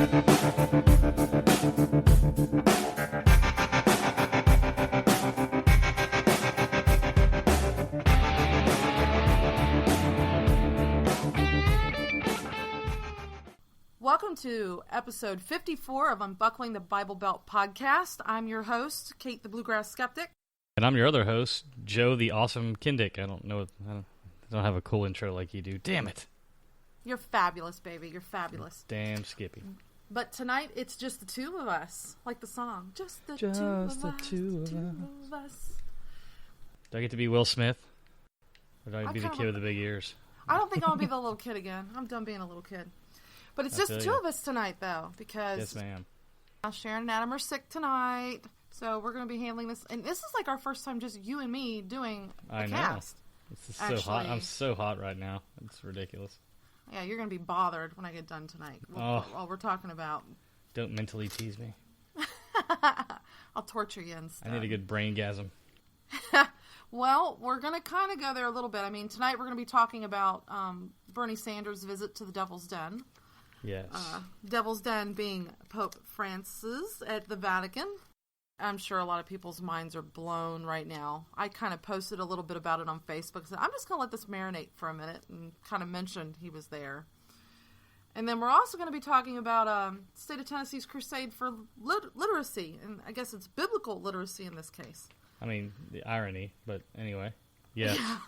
Welcome to episode 54 of Unbuckling the Bible Belt podcast. I'm your host, Kate the Bluegrass Skeptic. And I'm your other host, Joe the Awesome Kindick. I don't have a cool intro like you do. Damn it. You're fabulous, baby. You're fabulous. Damn Skippy. But tonight, it's just the two of us. Like the song. Just the two of us. Do I get to be Will Smith? Or do I be the kid with the big ears? I don't think I'll be the little kid again. I'm done being a little kid. But it's just the two of us tonight, though, because yes, ma'am. Sharon and Adam are sick tonight, so we're going to be handling this. And this is like our first time just you and me doing a cast. This is so hot. I'm so hot right now. It's ridiculous. Yeah, you're going to be bothered when I get done tonight while we're talking about... Don't mentally tease me. I'll torture you and stuff. I need a good braingasm. Well, we're going to kind of go there a little bit. I mean, tonight we're going to be talking about Bernie Sanders' visit to the Devil's Den. Yes. Devil's Den being Pope Francis at the Vatican. I'm sure a lot of people's minds are blown right now. I kind of posted a little bit about it on Facebook. So I'm just going to let this marinate for a minute and kind of mentioned he was there. And then we're also going to be talking about State of Tennessee's crusade for literacy. And I guess it's biblical literacy in this case. I mean, the irony, but anyway. Yes. Yeah.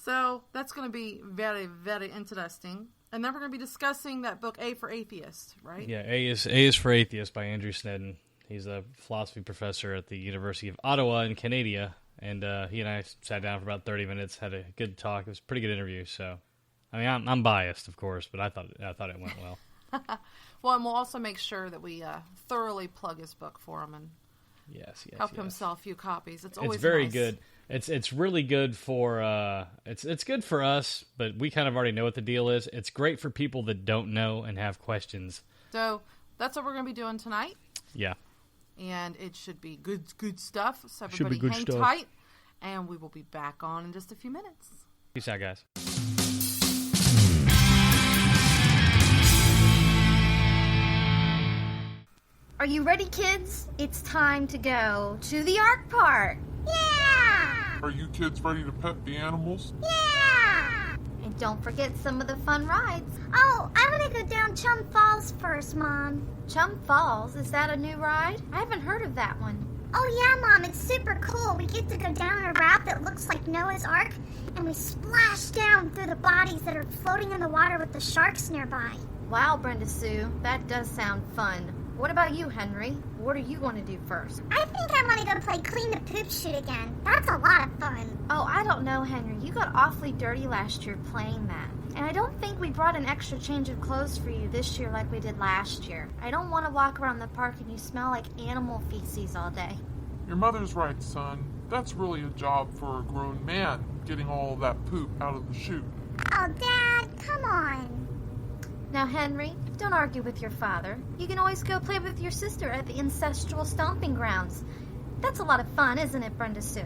So that's going to be very, very interesting. And then we're going to be discussing that book, A for Atheist, right? Yeah, A is for Atheist by Andrew Snedding. He's a philosophy professor at the University of Ottawa in Canada. And he and I sat down for about 30 minutes, had a good talk. It was a pretty good interview. So, I mean, I'm biased, of course, but I thought it went well. Well, and we'll also make sure that we thoroughly plug his book for him and help him sell a few copies. It's always very nice. Good. It's really good for it's good for us, but we kind of already know what the deal is. It's great for people that don't know and have questions. So that's what we're going to be doing tonight. Yeah. And it should be good stuff. So everybody hang tight, and we will be back on in just a few minutes. Peace out, guys. Are you ready, kids? It's time to go to the Ark Park. Yeah! Are you kids ready to pet the animals? Yeah! And don't forget some of the fun rides. Oh, I want to go down Chum Falls first, Mom. Chum Falls? Is that a new ride? I haven't heard of that one. Oh, yeah, Mom. It's super cool. We get to go down a route that looks like Noah's Ark, and we splash down through the bodies that are floating in the water with the sharks nearby. Wow, Brenda Sue. That does sound fun. What about you, Henry? What are you going to do first? I think I want to go play Clean the Poop Shoot again. That's a lot of fun. Oh, I don't know, Henry. You got awfully dirty last year playing that. And I don't think we brought an extra change of clothes for you this year like we did last year. I don't want to walk around the park and you smell like animal feces all day. Your mother's right, son. That's really a job for a grown man, getting all that poop out of the chute. Oh, Dad, come on. Now, Henry, don't argue with your father. You can always go play with your sister at the ancestral stomping grounds. That's a lot of fun, isn't it, Brenda Sue?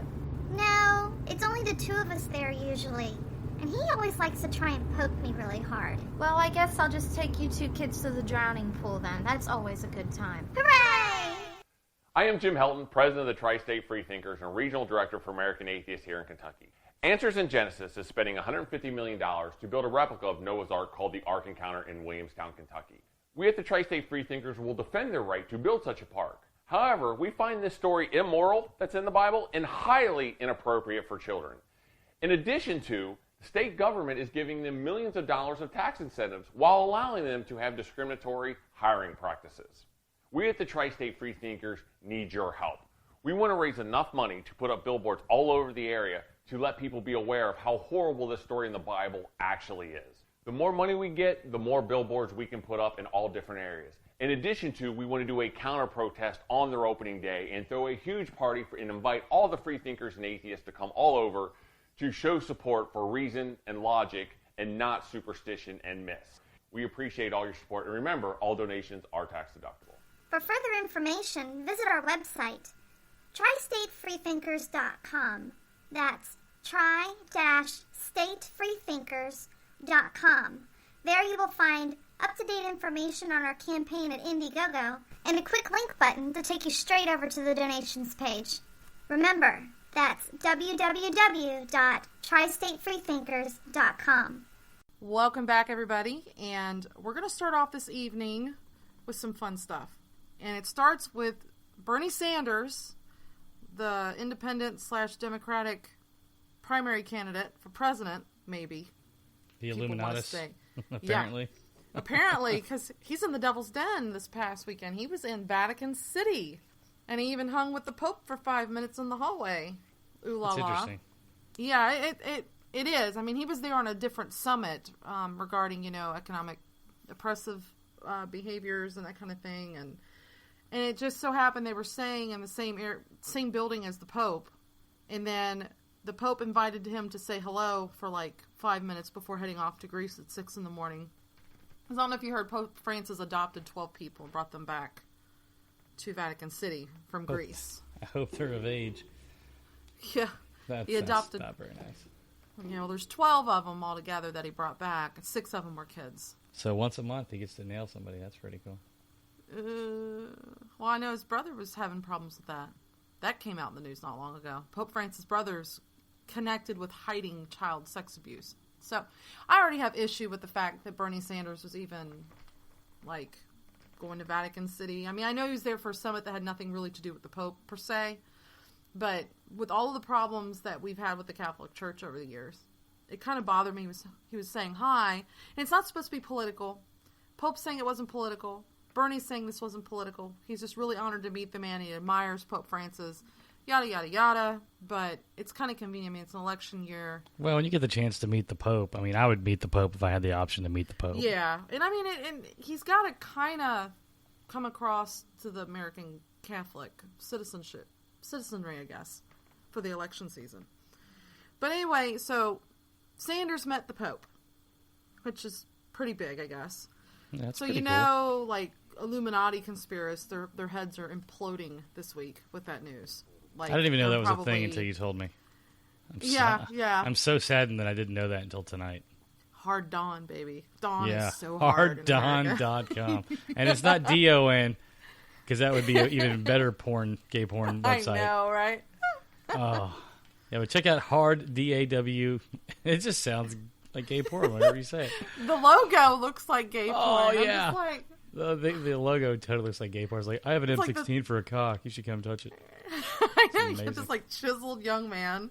No, it's only the two of us there usually. And he always likes to try and poke me really hard. Well, I guess I'll just take you two kids to the drowning pool then. That's always a good time. Hooray! I am Jim Helton, president of the Tri-State Freethinkers and regional director for American Atheists here in Kentucky. Answers in Genesis is spending $150 million to build a replica of Noah's Ark called the Ark Encounter in Williamstown, Kentucky. We at the Tri-State Freethinkers will defend their right to build such a park. However, we find this story immoral that's in the Bible and highly inappropriate for children. In addition to, the state government is giving them millions of dollars of tax incentives while allowing them to have discriminatory hiring practices. We at the Tri-State Freethinkers need your help. We want to raise enough money to put up billboards all over the area to let people be aware of how horrible this story in the Bible actually is. The more money we get, the more billboards we can put up in all different areas. In addition to, we want to do a counter-protest on their opening day and throw a huge party and invite all the freethinkers and atheists to come all over to show support for reason and logic and not superstition and myths. We appreciate all your support, and remember, all donations are tax deductible. For further information, visit our website, tristatefreethinkers.com. That's tri-statefreethinkers.com. There you will find up-to-date information on our campaign at Indiegogo and a quick link button to take you straight over to the donations page. Remember, that's www.tristatefreethinkers.com. Welcome back, everybody, and we're going to start off this evening with some fun stuff. And it starts with Bernie Sanders, the independent/Democratic primary candidate for president, maybe. The People wanna Illuminatus, say. apparently. Yeah. Apparently, because he's in the Devil's Den this past weekend. He was in Vatican City, and he even hung with the Pope for 5 minutes in the hallway. Ooh la That's la. interesting. Yeah, it is. I mean, he was there on a different summit regarding, economic oppressive behaviors and that kind of thing, and it just so happened they were staying in the same building as the Pope, and then the Pope invited him to say hello for like 5 minutes before heading off to Greece at 6 in the morning. I don't know if you heard, Pope Francis adopted 12 people and brought them back to Vatican City from Greece. I hope they're of age. Yeah, he adopted. That's not very nice. There's 12 of them altogether that he brought back, and 6 of them were kids. So once a month he gets to nail somebody. That's pretty cool. Well, I know his brother was having problems with that. That came out in the news not long ago. Pope Francis' brothers connected with hiding child sex abuse. So I already have issue with the fact that Bernie Sanders was even, going to Vatican City. I mean, I know he was there for a summit that had nothing really to do with the Pope, per se. But with all of the problems that we've had with the Catholic Church over the years, it kind of bothered me. He was saying hi, and it's not supposed to be political. Pope's saying it wasn't political. Bernie's saying this wasn't political. He's just really honored to meet the man. He admires Pope Francis, yada, yada, yada. But it's kind of convenient. I mean, it's an election year. Well, when you get the chance to meet the Pope, I mean, I would meet the Pope if I had the option to meet the Pope. Yeah. And I mean, and he's got to kind of come across to the American Catholic citizenry, I guess, for the election season. But anyway, so Sanders met the Pope, which is pretty big, I guess. That's so pretty cool. Illuminati conspiracies, their heads are imploding this week with that news. I didn't even know that was a thing until you told me. Yeah. I'm so saddened that I didn't know that until tonight. Hard Dawn, baby. Dawn is so hard. Harddawn.com. And it's not DON, because that would be an even better gay porn website. I know, right? Oh. Yeah, but check out Hard DAW. It just sounds like gay porn, whatever you say. The logo looks like gay porn. Oh, I'm yeah. just like... The logo totally looks like gay porn. It's like, I have an M16 for a cock. You should come touch it. I know, you get this chiseled young man.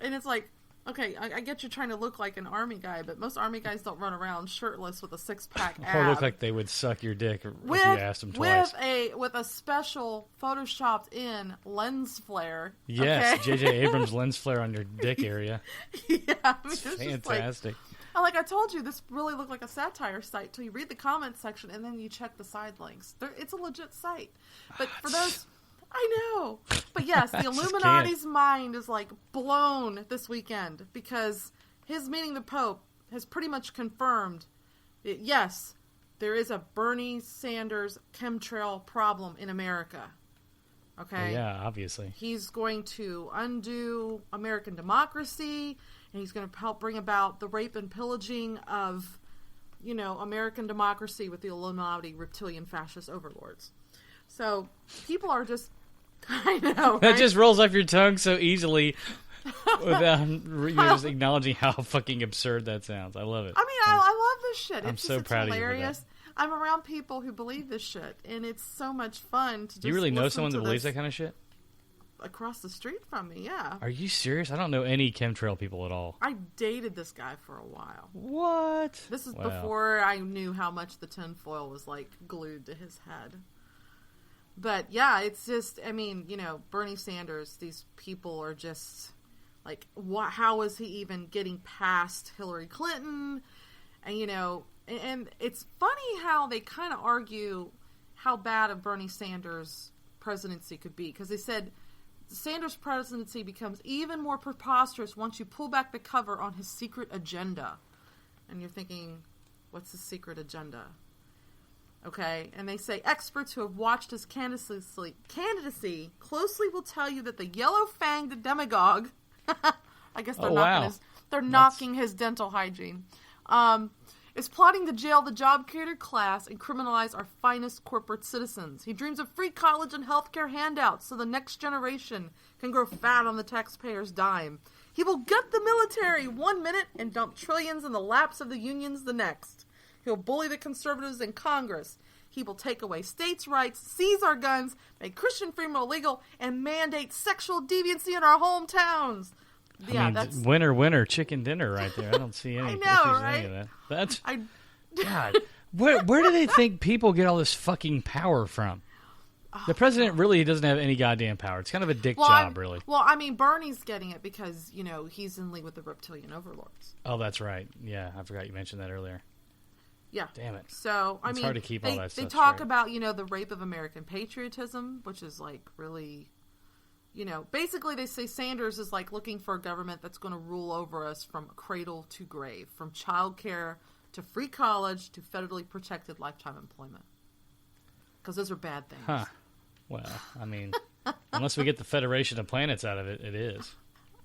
And it's like, okay, I get you're trying to look like an army guy, but most army guys don't run around shirtless with a six-pack ab. Or look like they would suck your dick if you asked them twice. With a special photoshopped in lens flare. Yes, okay? J.J. Abrams lens flare on your dick area. Yeah, I mean, it's fantastic. Like I told you, this really looked like a satire site till you read the comments section and then you check the side links. It's a legit site. But for those... I know. But yes, the Illuminati's mind is blown this weekend because his meeting the Pope has pretty much confirmed that, yes, there is a Bernie Sanders chemtrail problem in America. Okay? Yeah, obviously. He's going to undo American democracy, and he's going to help bring about the rape and pillaging of, American democracy with the Illuminati reptilian fascist overlords. So people are just... I know, right? That just rolls off your tongue so easily without you just acknowledging how fucking absurd that sounds. I love it. I mean, I love this shit. I'm so proud of you for that. I'm around people who believe this shit, and it's so much fun to just Do you really know listen someone to that believes this that kind of shit? across the street from me, yeah. Are you serious? I don't know any chemtrail people at all. I dated this guy for a while. What? This is before I knew how much the tinfoil was, glued to his head. But, yeah, it's just, I mean, Bernie Sanders, these people are just, how is he even getting past Hillary Clinton? And, and it's funny how they kind of argue how bad of Bernie Sanders' presidency could be. Because they said Sanders' presidency becomes even more preposterous once you pull back the cover on his secret agenda. And you're thinking, what's his secret agenda? Okay, and they say experts who have watched his candidacy closely will tell you that the yellow-fanged demagogue, I guess they're knocking his dental hygiene, is plotting to jail the job creator class and criminalize our finest corporate citizens. He dreams of free college and healthcare handouts so the next generation can grow fat on the taxpayer's dime. He will gut the military 1 minute and dump trillions in the laps of the unions the next. He'll bully the conservatives in Congress. He will take away states' rights, seize our guns, make Christian freedom illegal, and mandate sexual deviancy in our hometowns. Yeah, that's winner, chicken dinner right there. I don't see any issues with any of that. That's God. Where do they think people get all this fucking power from? The president really doesn't have any goddamn power. It's kind of a dick job, really. Well, I mean, Bernie's getting it because, he's in league with the reptilian overlords. Oh, that's right. Yeah, I forgot you mentioned that earlier. Yeah. Damn it. So, it's hard to keep all that stuff They talk straight. about, the rape of American patriotism, which is, really, basically they say Sanders is, looking for a government that's going to rule over us from cradle to grave, from childcare to free college to federally protected lifetime employment. Because those are bad things. Huh. Well, I mean, unless we get the Federation of Planets out of it, it is.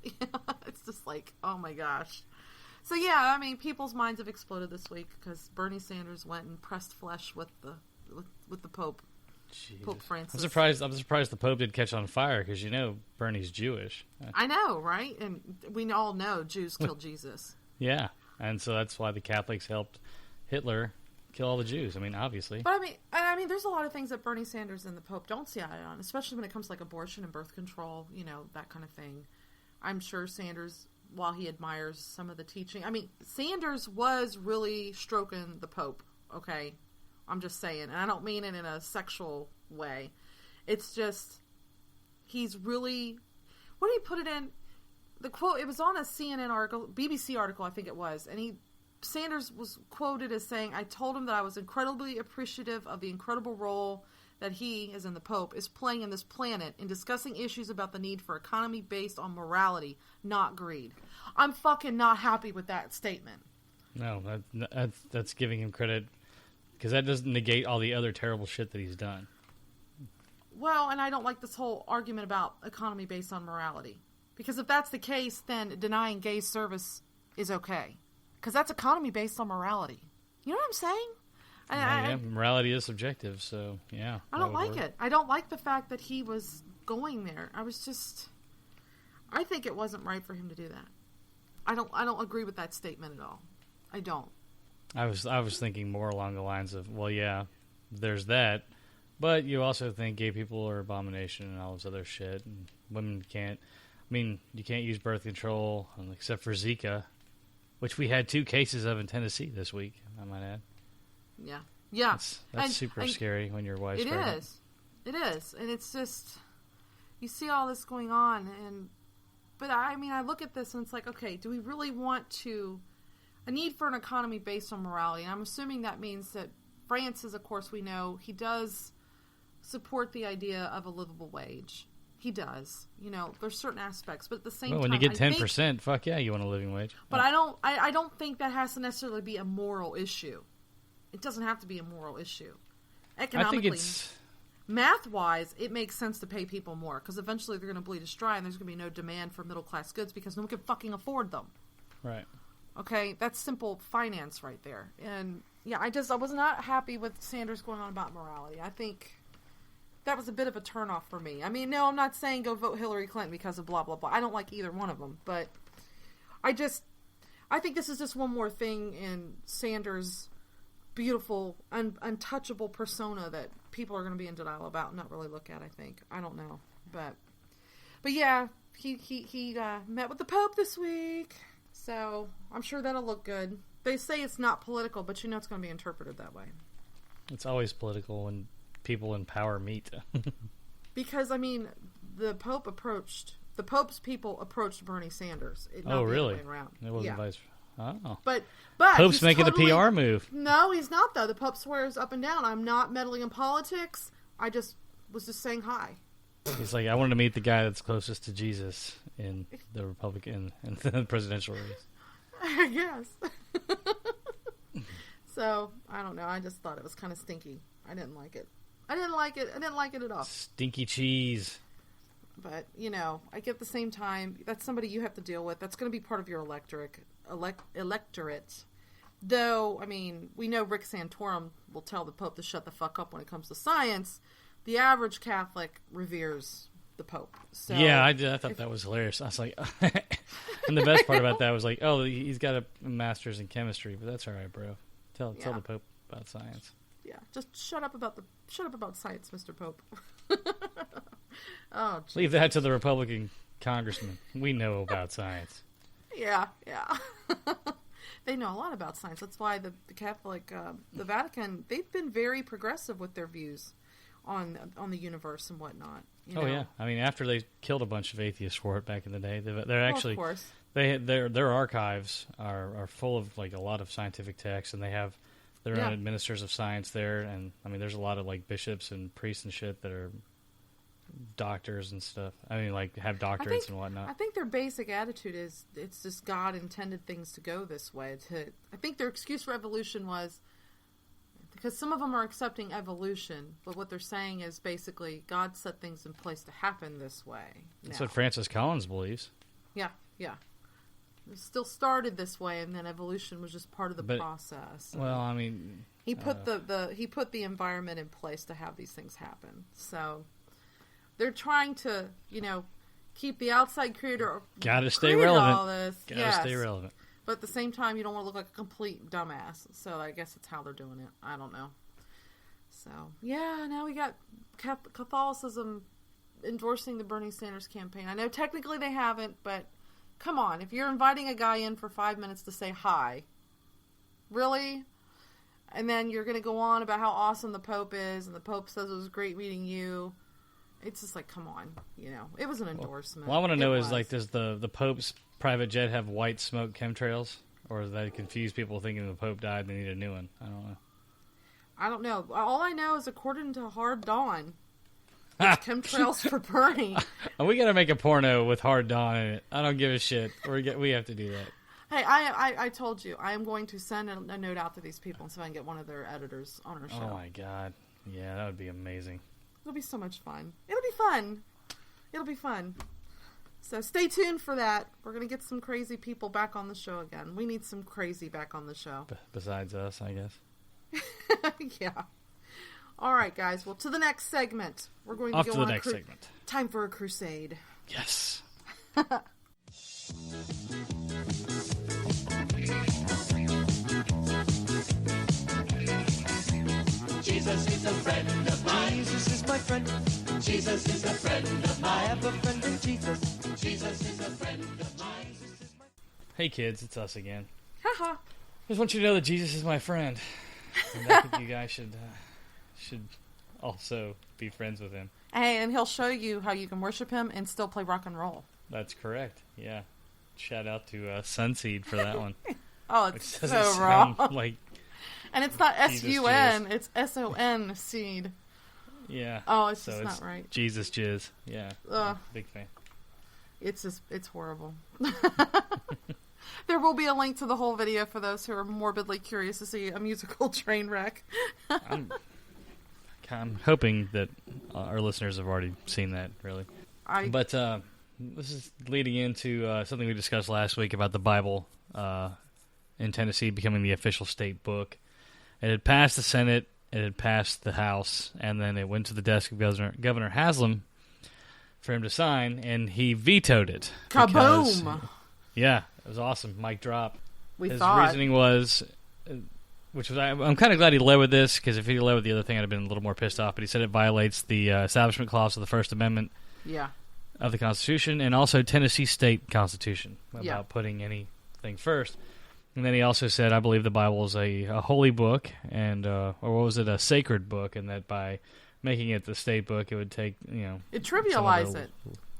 It's just oh my gosh. So yeah, I mean, people's minds have exploded this week because Bernie Sanders went and pressed flesh with the Pope, Jesus. Pope Francis. I'm surprised the Pope did catch on fire because Bernie's Jewish. I know, right? And we all know Jews killed Jesus. Yeah, and so that's why the Catholics helped Hitler kill all the Jews. I mean, obviously. But I mean, there's a lot of things that Bernie Sanders and the Pope don't see eye on, especially when it comes to abortion and birth control, that kind of thing. I'm sure Sanders, while he admires some of the teaching, I mean, Sanders was really stroking the Pope, okay? I'm just saying, and I don't mean it in a sexual way. It's just, he's really, what did he put it in? The quote, it was on a CNN article, BBC article, I think it was, and Sanders was quoted as saying, I told him that I was incredibly appreciative of the incredible role that he, as in the Pope, is playing in this planet in discussing issues about the need for economy based on morality, not greed. I'm fucking not happy with that statement. No, that's giving him credit because that doesn't negate all the other terrible shit that he's done. Well, and I don't like this whole argument about economy based on morality. Because if that's the case, then denying gay service is okay. Because that's economy based on morality. You know what I'm saying? Yeah, morality is subjective, so yeah. I don't like it. I don't like the fact that he was going there. I think it wasn't right for him to do that. I don't agree with that statement at all. I don't. I was thinking more along the lines of, well, yeah, there's that, but you also think gay people are abomination and all this other shit, and women can't. I mean, you can't use birth control except for Zika, which we had 2 cases of in Tennessee this week, I might add. Yeah. Yeah. That's super scary when your wife's pregnant. It is. And it's just, you see all this going on, but I mean, I look at this and it's okay, do we really want a need for an economy based on morality? And I'm assuming that means that Francis, of course, we know, he does support the idea of a livable wage. He does. There's certain aspects, but at the same time, when you get 10%, fuck yeah, you want a living wage. But I don't think that has to necessarily be a moral issue. It doesn't have to be a moral issue. Economically, math-wise, it makes sense to pay people more because eventually they're going to bleed us dry and there's going to be no demand for middle-class goods because no one can fucking afford them. Right. Okay, that's simple finance right there. And yeah, I was not happy with Sanders going on about morality. I think that was a bit of a turnoff for me. I mean, no, I'm not saying go vote Hillary Clinton because of blah, blah, blah. I don't like either one of them, but I think this is just one more thing in Sanders' beautiful, untouchable persona that people are going to be in denial about and not really look at, I think. I don't know. But yeah, he met with the Pope this week, so I'm sure that'll look good. They say it's not political, but it's going to be interpreted that way. It's always political when people in power meet. Because, I mean, the Pope's people approached Bernie Sanders. Oh, really? Around. It wasn't vice. Oh. But Pope's making a PR move. No, he's not, though. The Pope swears up and down, I'm not meddling in politics. I was just saying hi. He's like, I wanted to meet the guy that's closest to Jesus in the Republican and the presidential race. I guess. So, I don't know. I just thought it was kind of stinky. I didn't like it. I didn't like it at all. Stinky cheese. But, I get at the same time, that's somebody you have to deal with. That's going to be part of your electorate. Though, I mean, we know Rick Santorum will tell the Pope to shut the fuck up when it comes to science. The average Catholic reveres the Pope. So yeah, I thought that was hilarious. I was like, and the best part about that was like, oh, he's got a master's in chemistry, but that's all right, bro. Tell the Pope about science. Yeah, just shut up about science, Mr. Pope. Oh, geez. Leave that to the Republican congressman. We know about science. Yeah. They know a lot about science. That's why the Catholic, the Vatican, they've been very progressive with their views on the universe and whatnot. You know? Yeah. I mean, after they killed a bunch of atheists for it back in the day, they're actually, of course. Their archives are full of like a lot of scientific texts, and they have their own ministers of science there. And I mean, there's a lot of like bishops and priests and shit that are doctors and stuff. I mean, like have doctorates and whatnot. I think their basic attitude is it's just God intended things to go this way. I think their excuse for evolution was because some of them are accepting evolution, but what they're saying is basically God set things in place to happen this way. That's what Francis Collins believes. Yeah. It still started this way, and then evolution was just part of the process. Well, I mean, he put the environment in place to have these things happen. So they're trying to, keep the outside creator. Gotta stay relevant. All this. Gotta stay relevant. But at the same time, you don't want to look like a complete dumbass. So I guess that's how they're doing it. I don't know. So yeah, now we got Catholicism endorsing the Bernie Sanders campaign. I know technically they haven't, but come on, if you're inviting a guy in for 5 minutes to say hi, really? And then you're going to go on about how awesome the Pope is, and the Pope says it was great meeting you. It's just like, come on, it was an endorsement. Well, I want to know is like, does the Pope's private jet have white smoke chemtrails, or does that confuse people thinking the Pope died and they need a new one? I don't know. All I know is according to Hard Dawn, chemtrails for Bernie. We got to make a porno with Hard Dawn in it. I don't give a shit. We have to do that. Hey, I told you I am going to send a note out to these people and see if I can get one of their editors on our show. Oh my god, yeah, that would be amazing. It'll be so much fun. It'll be fun. So stay tuned for that. We're going to get some crazy people back on the show again. We need some crazy back on the show. Besides us, I guess. Yeah. All right, guys. Well, to the next segment. We're going to Off go to the on next segment. Time for a crusade. Yes. Jesus is a friend of mine. Jesus is my friend. Jesus is a friend of mine. I have a friend in Jesus. Jesus is a friend of mine. Hey kids, it's us again. Haha. Just want you to know that Jesus is my friend. And I think you guys should also be friends with him. Hey, and he'll show you how you can worship him and still play rock and roll. That's correct. Yeah. Shout out to Sunseed for that one. Oh, it's so wrong. Like, and it's not S-U-N, jizz. It's S-O-N seed. Yeah. Oh, it's just not right. Jesus jizz. Yeah. Big fan. It's horrible. There will be a link to the whole video for those who are morbidly curious to see a musical train wreck. I'm hoping that our listeners have already seen that, really. But this is leading into something we discussed last week about the Bible in Tennessee becoming the official state book. It had passed the Senate, it had passed the House, and then it went to the desk of Governor Haslam for him to sign, and he vetoed it. Kaboom! Yeah, it was awesome. Mic drop. His thought. reasoning was, I'm kind of glad he led with this, because if he led with the other thing, I'd have been a little more pissed off, but he said it violates the Establishment Clause of the First Amendment of the Constitution, and also Tennessee State Constitution, about putting anything first. And then he also said, I believe the Bible is a holy book, and or what was it, a sacred book, and that by making it the state book, it would take, it trivialize it.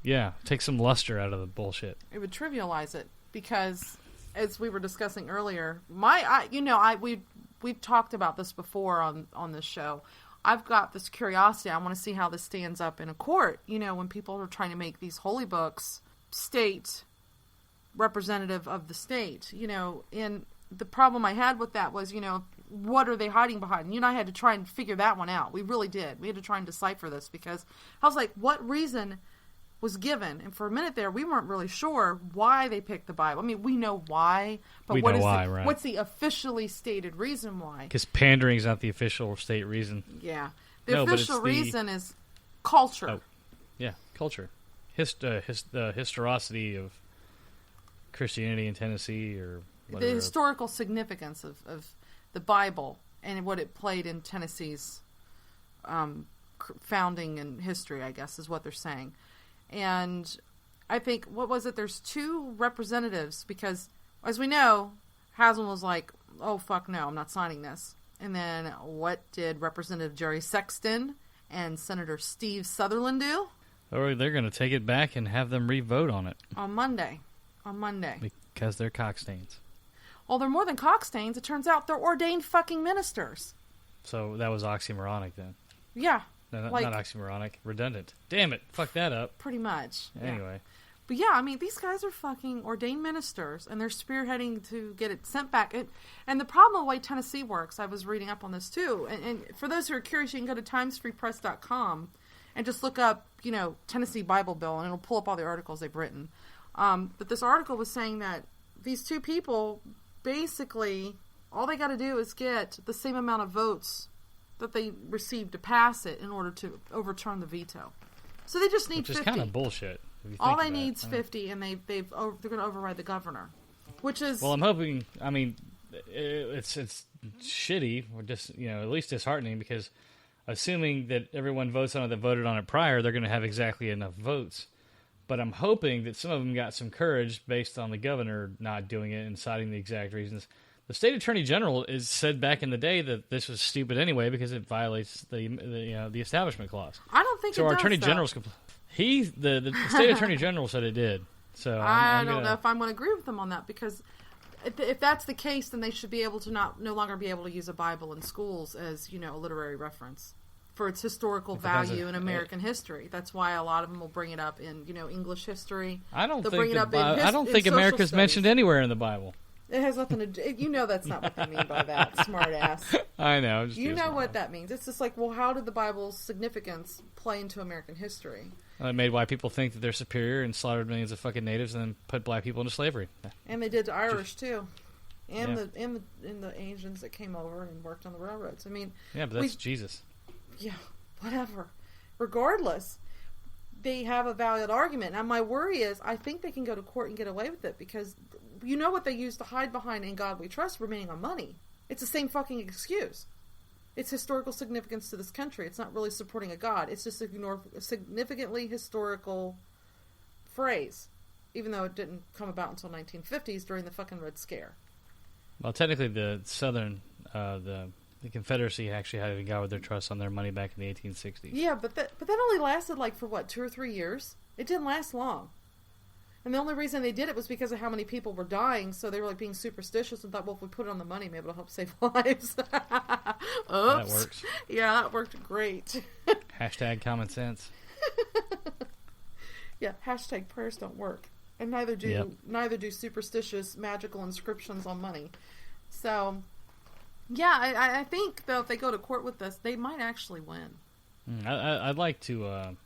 Yeah, take some luster out of the bullshit. It would trivialize it because, as we were discussing earlier, we've talked about this before on this show. I've got this curiosity. I want to see how this stands up in a court. When people are trying to make these holy books state representative of the state, and the problem I had with that was, what are they hiding behind? You and I had to try and figure that one out. We really did. We had to try and decipher this because I was like, what reason was given. And for a minute there, we weren't really sure why they picked the Bible. I mean, we know why, but We know why, right. what's the officially stated reason why? Because pandering is not the official state reason. Yeah. The No, but it's official the- reason is culture. Oh, yeah, culture. The historicity of Christianity in Tennessee or whatever. The historical significance of the Bible and what it played in Tennessee's founding and history, I guess, is what they're saying. And I think, what was it? There's 2 representatives because, as we know, Haslam was like, oh, fuck no, I'm not signing this. And then what did Representative Jerry Sexton and Senator Steve Sutherland do? Or they're going to take it back and have them re-vote on it. On Monday. Because they're cockstains. Well, they're more than cockstains. It turns out they're ordained fucking ministers. So that was oxymoronic then. Yeah. No, like, not oxymoronic. Redundant. Damn it. Fuck that up. Pretty much. Anyway. Yeah. But yeah, I mean, these guys are fucking ordained ministers, and they're spearheading to get it sent back. And the problem with the way Tennessee works, I was reading up on this too, and for those who are curious, you can go to timesfreepress.com and just look up, Tennessee Bible Bill, and it'll pull up all the articles they've written. But this article was saying that these 2 people, basically, all they got to do is get the same amount of votes that they received to pass it in order to overturn the veto. So they just need 50. Which is kind of bullshit. All they need is 50, and they're going to override the governor, which is... Well, I'm hoping... I mean, it's shitty, or just, at least disheartening, because assuming that everyone votes on it that voted on it prior, they're going to have exactly enough votes. But I'm hoping that some of them got some courage based on the governor not doing it and citing the exact reasons. The state attorney general is said back in the day that this was stupid anyway because it violates the establishment clause. I don't think so. It Our does, attorney though. general's the state attorney general said it did. So I don't know if I'm going to agree with them on that because if that's the case, then they should be able to no longer be able to use a Bible in schools as a literary reference for its historical value in American history. That's why a lot of them will bring it up in English history. I don't They'll think bring it up in I don't think America's mentioned anywhere in the Bible. It has nothing to do... that's not what they mean by that, smart ass. I know. You know what that means. It's just like, well, how did the Bible's significance play into American history? It made white people think that they're superior and slaughtered millions of fucking natives and then put black people into slavery. And they did to Irish, too. And the Asians that came over and worked on the railroads. I mean... Yeah, but that's Jesus. Yeah, whatever. Regardless, they have a valid argument. Now, my worry is, I think they can go to court and get away with it because... You know what they use to hide behind "In God We Trust," remaining on money. It's the same fucking excuse. It's historical significance to this country. It's not really supporting a god. It's just a significantly historical phrase, even though it didn't come about until 1950s during the fucking Red Scare. Well, technically, the Southern, the Confederacy actually had God with their trust on their money back in the 1860s. Yeah, but that only lasted for 2 or 3 years. It didn't last long. And the only reason they did it was because of how many people were dying, so they were being superstitious and thought, well, if we put it on the money, maybe it'll help save lives. Oops. That works. Yeah, that worked great. Hashtag common sense. Yeah, hashtag prayers don't work. And neither do superstitious magical inscriptions on money. So, yeah, I think, though, if they go to court with this, they might actually win. I'd like to...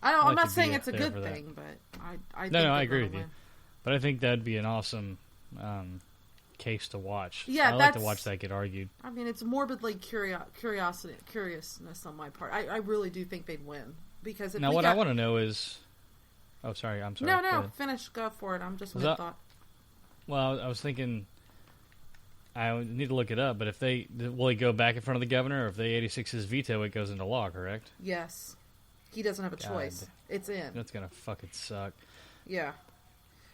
I'm not saying it's a good thing, but I think I agree with win. you. But I think that'd be an awesome case to watch. Yeah, I'd like to watch that get argued. I mean, it's morbidly curiousness on my part. I really do think they'd win because if now what I want to know is, I'm sorry. No, finish. Go for it. I'm just mid thought. Well, I was thinking. I need to look it up, but will he go back in front of the governor, or if they 86's veto, it goes into law, correct? Yes. He doesn't have a choice. It's in. That's going to fucking suck. Yeah.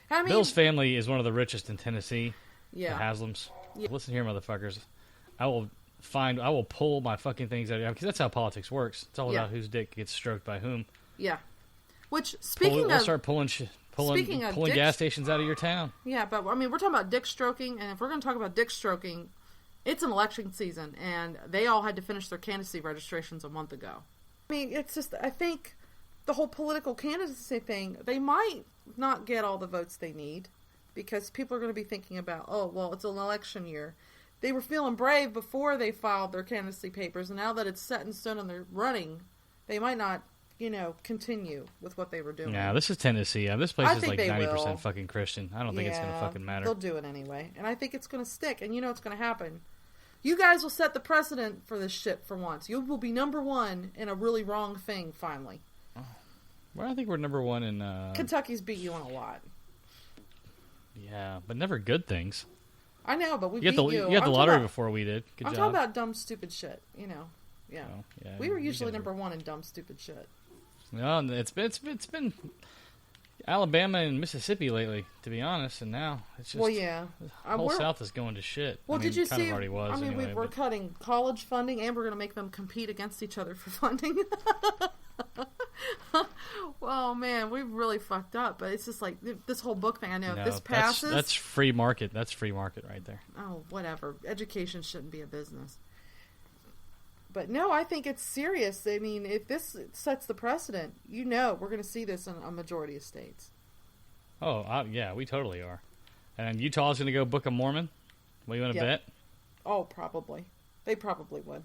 I mean, Bill's family is one of the richest in Tennessee. Yeah. The Haslams. Yeah. Listen here, motherfuckers. I will pull my fucking things out of here, because that's how politics works. It's all about whose dick gets stroked by whom. Yeah. Which, we'll start pulling dick, gas stations out of your town. Yeah, but, I mean, we're talking about dick stroking, and if we're going to talk about dick stroking, it's an election season, and they all had to finish their candidacy registrations a month ago. I mean, it's just, I think the whole political candidacy thing, they might not get all the votes they need because people are going to be thinking about, oh, well, it's an election year. They were feeling brave before they filed their candidacy papers, and now that it's set in stone and they're running, they might not continue with what they were doing. Yeah, this is Tennessee. This place I is think like they 90% will. fucking Christian. I don't think it's going to fucking matter. They'll do it anyway. And I think it's going to stick. And what's going to happen. You guys will set the precedent for this shit for once. You will be number one in a really wrong thing, finally. Well, I think we're number one in... Kentucky's beat you on a lot. Yeah, but never good things. I know, but we You beat got the, you. you got the I'm lottery talking before we did. Good I'm job. talking about dumb, stupid shit, Yeah. Oh, yeah, We were you usually guys number one in dumb, stupid shit. No, it's been Alabama and Mississippi lately, to be honest, and now it's just... Well, yeah. The whole South is going to shit. Well, did you kind see? Of already was anyway, we're cutting college funding, and we're going to make them compete against each other for funding. Well, man, we've really fucked up. But it's just like this whole book thing. I know if this passes. That's free market. That's free market right there. Oh, whatever. Education shouldn't be a business. But no, I think it's serious. I mean, if this sets the precedent, we're going to see this in a majority of states. Oh, yeah, we totally are. And Utah's going to go Book of Mormon? What, you want to bet? Oh, probably. They probably would.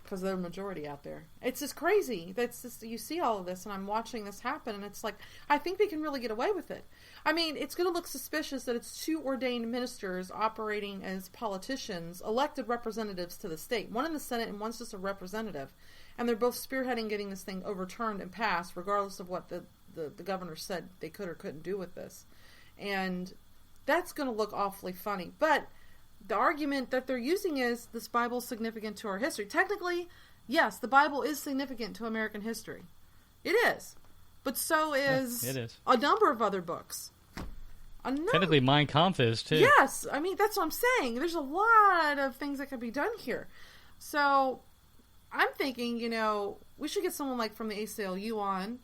Because they're the majority out there. It's just crazy. That's just, you see all of this, and I'm watching this happen, and it's like, I think they can really get away with it. I mean, it's going to look suspicious that it's two ordained ministers operating as politicians, elected representatives to the state. One in the Senate, and one's just a representative. And they're both spearheading getting this thing overturned and passed, regardless of what the governor said they could or couldn't do with this. And that's going to look awfully funny. But the argument that they're using is this Bible's significant to our history. Technically, yes, the Bible is significant to American history. It is. But so is, it is. A number of other books. Technically, Mein Kampf is, too. Yes. I mean, that's what I'm saying. There's a lot of things that can be done here. So I'm thinking, we should get someone like from the ACLU on,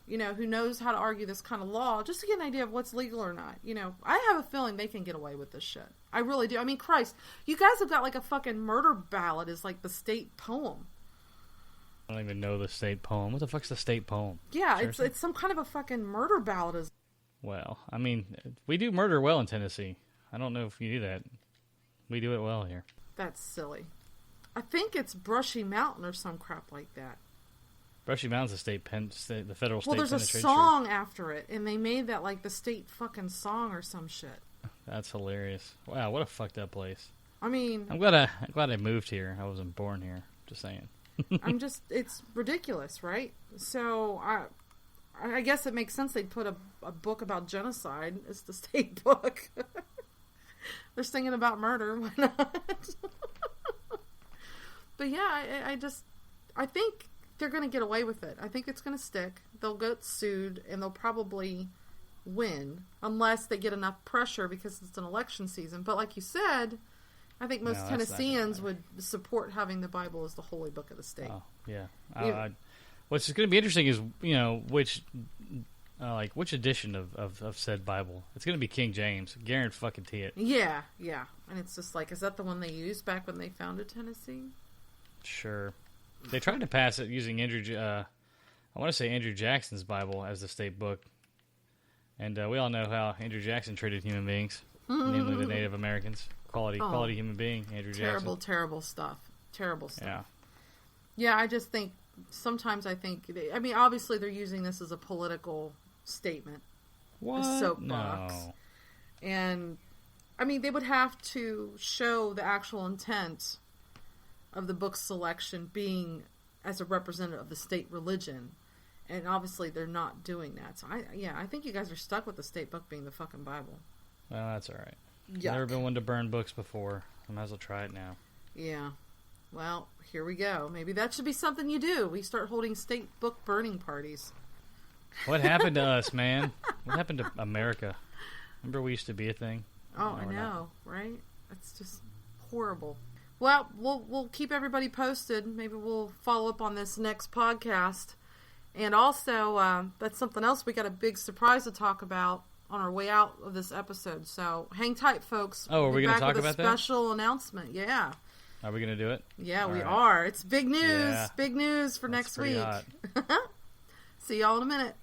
who knows how to argue this kind of law, just to get an idea of what's legal or not. I have a feeling they can get away with this shit. I really do. I mean, Christ, you guys have got like a fucking murder ballad as like the state poem. I don't even know the state poem. What the fuck's the state poem? Yeah, Seriously? it's some kind of a fucking murder ballad. Well, I mean, we do murder well in Tennessee. I don't know if you do that. We do it well here. That's silly. I think it's Brushy Mountain or some crap like that. Brushy Mountain's the the federal state penitentiary. Well, there's a song after it, and they made that like the state fucking song or some shit. That's hilarious. Wow, what a fucked up place. I mean, I'm glad I moved here. I wasn't born here. Just saying. It's ridiculous, right? So I guess it makes sense they'd put a book about genocide as the state book. They're singing about murder. Why not? But yeah, I think they're going to get away with it. I think it's going to stick. They'll get sued, and they'll probably win, unless they get enough pressure because it's an election season. But like you said, I think most Tennesseans would support having the Bible as the holy book of the state. Oh, yeah. What's going to be interesting is, which edition of said Bible. It's going to be King James. Guarantee it. Yeah. And it's just like, is that the one they used back when they founded Tennessee? Sure. They tried to pass it using Andrew Jackson's Bible as the state book. And we all know how Andrew Jackson treated human beings, namely the Native Americans. Quality human being, Andrew Jackson. Terrible stuff. Terrible stuff. Yeah. Yeah, I just think, sometimes obviously they're using this as a political statement. What? A soapbox. No. And, they would have to show the actual intent of the book selection being as a representative of the state religion. And obviously they're not doing that. So I think you guys are stuck with the state book being the fucking Bible. Well, that's all right. Yuck. Never been one to burn books before. I might as well try it now. Yeah. Well, here we go. Maybe that should be something you do. We start holding state book burning parties. What happened to us, man? What happened to America? Remember we used to be a thing? Oh, I know, right? That's just horrible. Well, we'll keep everybody posted. Maybe we'll follow up on this next podcast. And also, that's something else. We got a big surprise to talk about on our way out of this episode. So hang tight, folks. Oh, are we going to talk about that? Special announcement, yeah. Are we going to do it? Yeah, we are. It's big news. Yeah. Big news for That's next week. hot. See y'all in a minute.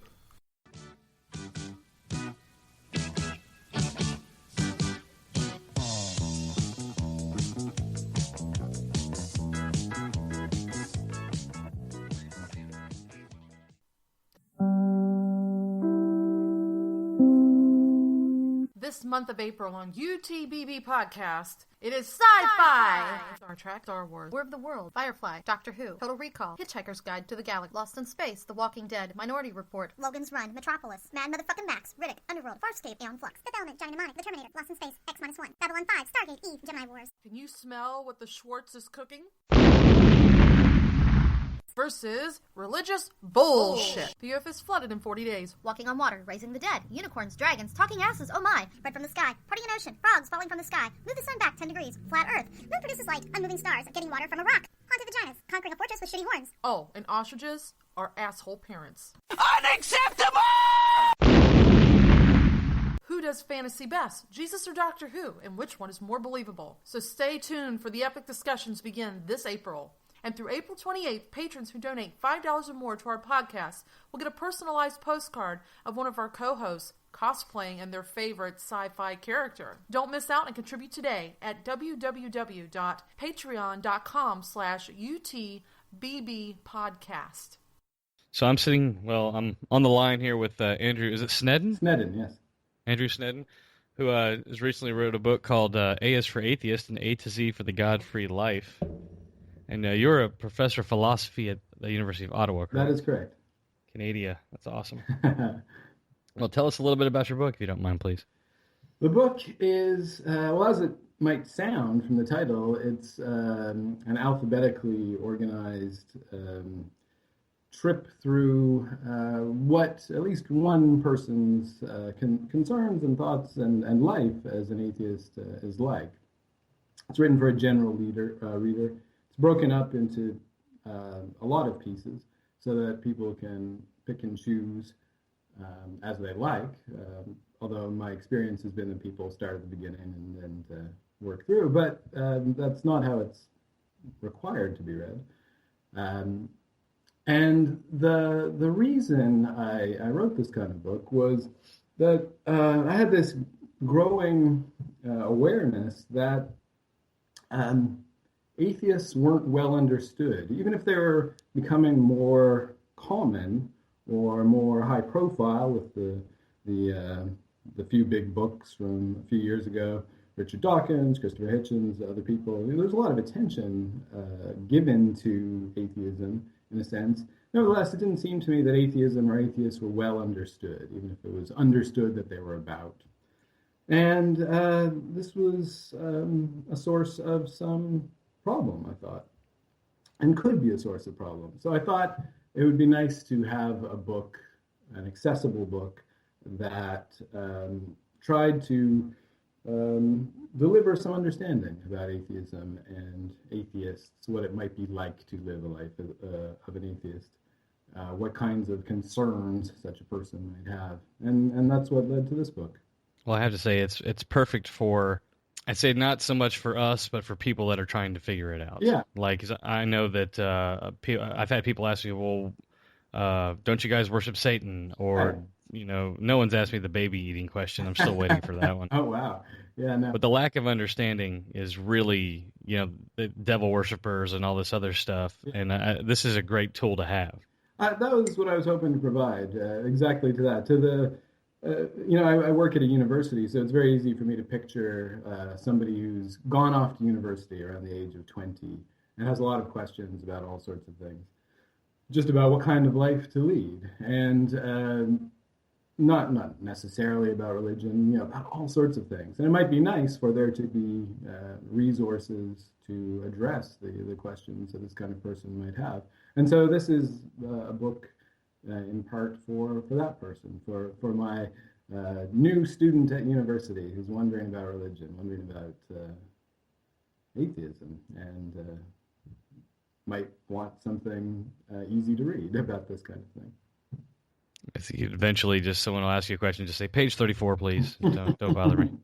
this month of April on UTBB Podcast, it is sci-fi! Star Trek, Star Wars, War of the World, Firefly, Doctor Who, Total Recall, Hitchhiker's Guide to the Galaxy, Lost in Space, The Walking Dead, Minority Report, Logan's Run, Metropolis, Mad Motherfucking Max, Riddick, Underworld, Farscape, Aeon Flux, Fifth Element, Johnny Mnemonic, The Terminator, Lost in Space, X-1, Babylon 5, Stargate, Eve, Gemini Wars. Can you smell what the Schwartz is cooking? Versus religious bullshit. The earth is flooded in 40 days. Walking on water, raising the dead, unicorns, dragons, talking asses, oh my. Bread from the sky, party in ocean, frogs falling from the sky, move the sun back 10 degrees, flat earth, moon produces light, unmoving stars, getting water from a rock, haunted vaginas, conquering a fortress with shitty horns. Oh, and ostriches are asshole parents. Unacceptable! Who does fantasy best, Jesus or Doctor Who? And which one is more believable? So stay tuned for the epic discussions begin this April. And through April 28th, patrons who donate $5 or more to our podcast will get a personalized postcard of one of our co-hosts cosplaying in their favorite sci-fi character. Don't miss out and contribute today at www.patreon.com/UTBB-podcast. So I'm on the line here with Andrew, is it Snedding? Snedding, yes. Andrew Snedding, who has recently wrote a book called A is for Atheist and A to Z for the God-Free Life. And you're a professor of philosophy at the University of Ottawa, correct? That is correct. Canada. That's awesome. Well, tell us a little bit about your book, if you don't mind, please. The book is, as it might sound from the title, it's an alphabetically organized trip through what at least one person's concerns and thoughts and life as an atheist is like. It's written for a general reader. It's broken up into a lot of pieces so that people can pick and choose as they like, although my experience has been that people start at the beginning and work through, but that's not how it's required to be read. And the reason I wrote this kind of book was that I had this growing awareness that atheists weren't well understood, even if they were becoming more common or more high profile with the few big books from a few years ago, Richard Dawkins, Christopher Hitchens, other people. There's a lot of attention given to atheism in a sense. Nevertheless, it didn't seem to me that atheism or atheists were well understood, even if it was understood that they were about. And this was a source of some problem, I thought, and could be a source of problem. So I thought it would be nice to have a book, an accessible book, that tried to deliver some understanding about atheism and atheists, what it might be like to live a life of an atheist, what kinds of concerns such a person might have. And that's what led to this book. Well, I have to say it's perfect for, I'd say not so much for us, but for people that are trying to figure it out. Yeah. Like, I know that I've had people ask me, well, don't you guys worship Satan? Or, no one's asked me the baby eating question. I'm still waiting for that one. Oh, wow. Yeah, no. But the lack of understanding is really, the devil worshippers and all this other stuff. Yeah. And this is a great tool to have. That was what I was hoping to provide, exactly to that. To the I work at a university, so it's very easy for me to picture somebody who's gone off to university around the age of 20 and has a lot of questions about all sorts of things, just about what kind of life to lead, and not necessarily about religion, about all sorts of things. And it might be nice for there to be resources to address the questions that this kind of person might have. And so this is a book in part for that person, for my new student at university who's wondering about religion, wondering about atheism, and might want something easy to read about this kind of thing. I think eventually just someone will ask you a question, just say, page 34, please. Don't bother me.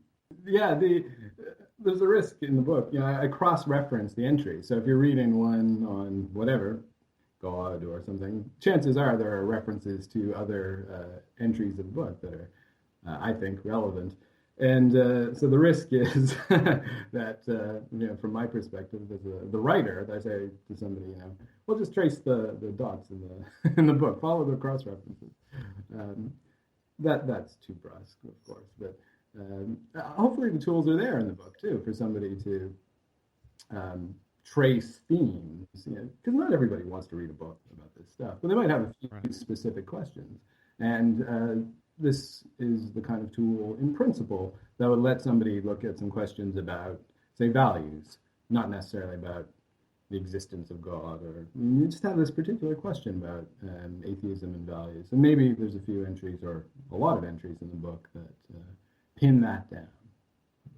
Yeah, there's a risk in the book. I cross-reference the entry. So if you're reading one on whatever, God or something, chances are there are references to other entries of the book that are, I think, relevant. And so the risk is that, from my perspective as the writer, I say to somebody, we'll just trace the dots in the book, follow the cross references. That's too brusque, of course, but hopefully the tools are there in the book too for somebody to trace themes, because not everybody wants to read a book about this stuff, but they might have a few specific questions. And this is the kind of tool in principle that would let somebody look at some questions about, say, values, not necessarily about the existence of God, or you just have this particular question about atheism and values. And maybe there's a few entries or a lot of entries in the book that pin that down.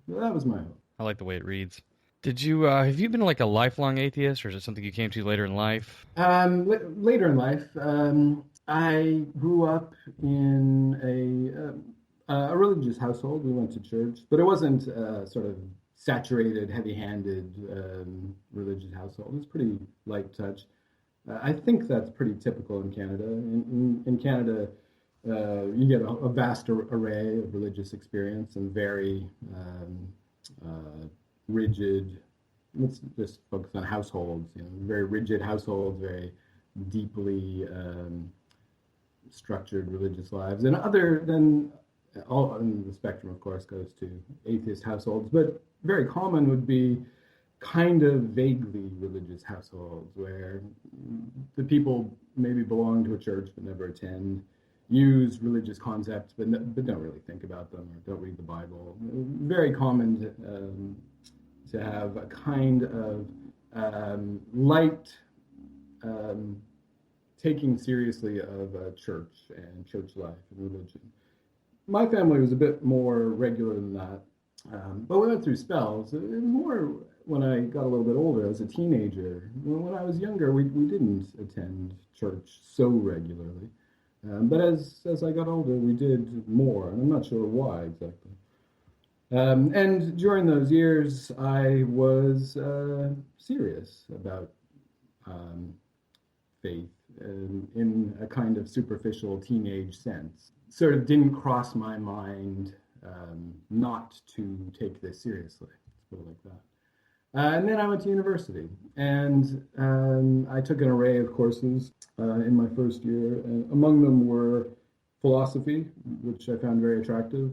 So that was my hope. I like the way it reads. Did you have you been like a lifelong atheist, or is it something you came to later in life? Later in life, I grew up in a religious household. We went to church, but it wasn't sort of saturated, heavy-handed religious household. It was pretty light touch. I think that's pretty typical in Canada. In Canada, you get a vast array of religious experience and very rigid. Let's just focus on households. Very rigid households, very deeply structured religious lives, and other than all in the spectrum, of course, goes to atheist households, but very common would be kind of vaguely religious households where the people maybe belong to a church but never attend, use religious concepts but don't really think about them or don't read the Bible. Very common to have a kind of light taking seriously of church and church life and religion. My family was a bit more regular than that, but we went through spells. It was more when I got a little bit older, as a teenager. When I was younger, we didn't attend church so regularly. But as I got older, we did more, and I'm not sure why exactly. And during those years, I was serious about faith in a kind of superficial teenage sense. Sort of didn't cross my mind not to take this seriously, let's put it like that. And then I went to university, and I took an array of courses in my first year. And among them were philosophy, which I found very attractive.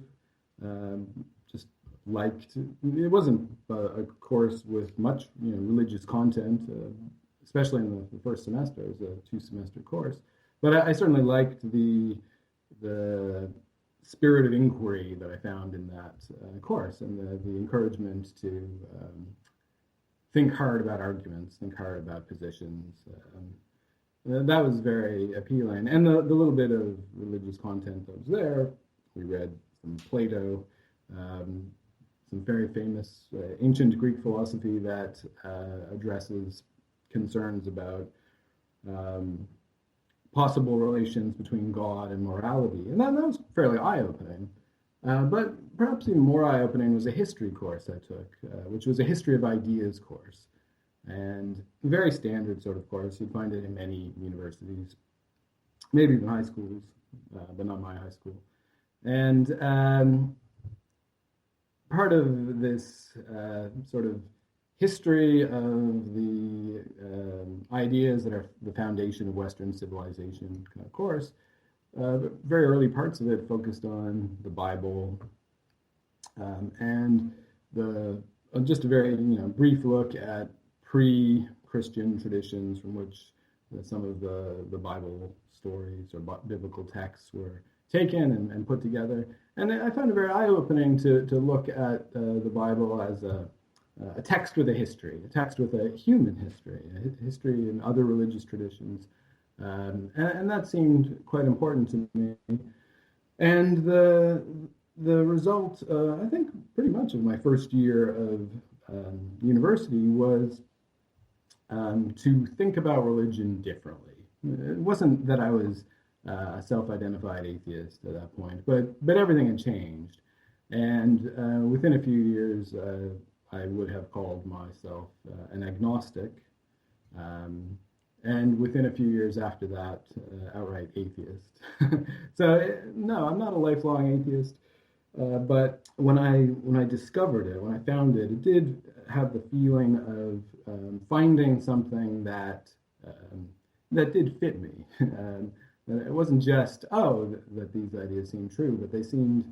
Just liked it. Wasn't a course with much religious content, especially in the first semester. It was a 2-semester course, but I certainly liked the spirit of inquiry that I found in that course, and the encouragement to think hard about arguments, think hard about positions. That was very appealing. And the little bit of religious content that was there, we read some Plato, some very famous ancient Greek philosophy that addresses concerns about possible relations between God and morality. And that was fairly eye-opening. But perhaps even more eye-opening was a history course I took, which was a history of ideas course. And very standard sort of course. You'd find it in many universities, maybe even high schools, but not my high school. And part of this sort of history of the ideas that are the foundation of Western civilization kind of course, very early parts of it focused on the Bible, and just a very brief look at pre-Christian traditions from which some of the Bible stories or biblical texts were taken and put together. And I found it very eye-opening to look at the Bible as a text with a history, a text with a human history, a history in other religious traditions. And that seemed quite important to me. And the result, I think, pretty much of my first year of university was to think about religion differently. It wasn't that I was a self-identified atheist at that point, but everything had changed. And within a few years, I would have called myself an agnostic. And within a few years after that, outright atheist. So no, I'm not a lifelong atheist. But when I discovered it, when I found it, it did have the feeling of finding something that did fit me. It wasn't just that these ideas seemed true, but they seemed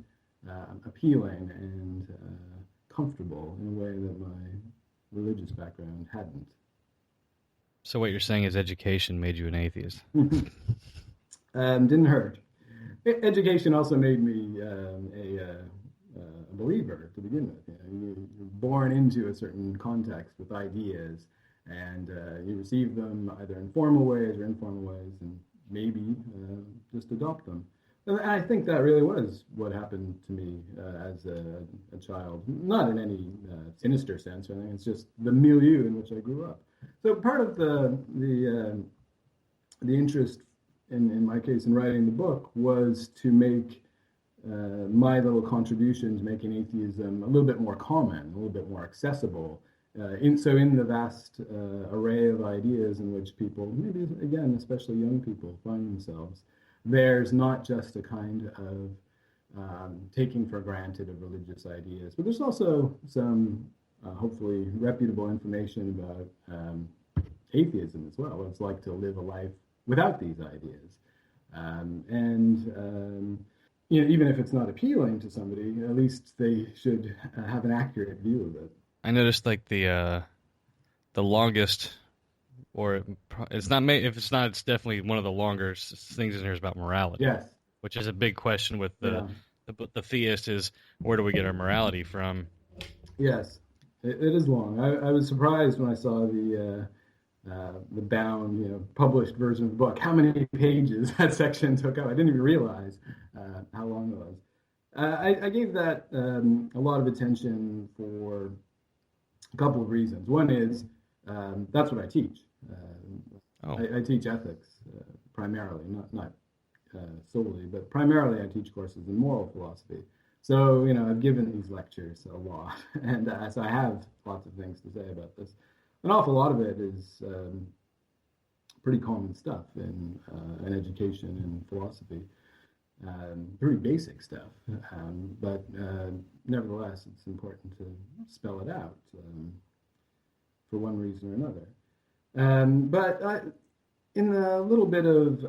appealing and comfortable in a way that my religious background hadn't. So what you're saying is education made you an atheist? Didn't hurt. Education also made me a believer to begin with. You're born into a certain context with ideas, and you receive them either in formal ways or informal ways, and maybe just adopt them. And I think that really was what happened to me as a child. Not in any sinister sense or anything. It's just the milieu in which I grew up. So part of the interest in my case in writing the book was to make my little contribution to making atheism a little bit more common, a little bit more accessible. In the vast array of ideas in which people, maybe again, especially young people, find themselves, there's not just a kind of taking for granted of religious ideas, but there's also some hopefully reputable information about atheism as well, what it's like to live a life without these ideas. Even if it's not appealing to somebody, at least they should have an accurate view of it. I noticed like the longest, or it's not. If it's not, it's definitely one of the longer things in here is about morality. Yes, which is a big question with the theist is, where do we get our morality from? Yes, it is long. I was surprised when I saw the bound, published version of the book, how many pages that section took up. I didn't even realize how long it was. I gave that a lot of attention for a couple of reasons. One is that's what I teach. I teach ethics primarily, not solely, but primarily I teach courses in moral philosophy. So, I've given these lectures a lot, and so I have lots of things to say about this. An awful lot of it is pretty common stuff in education and philosophy, pretty basic stuff, but nevertheless, it's important to spell it out for one reason or another. But in the little bit of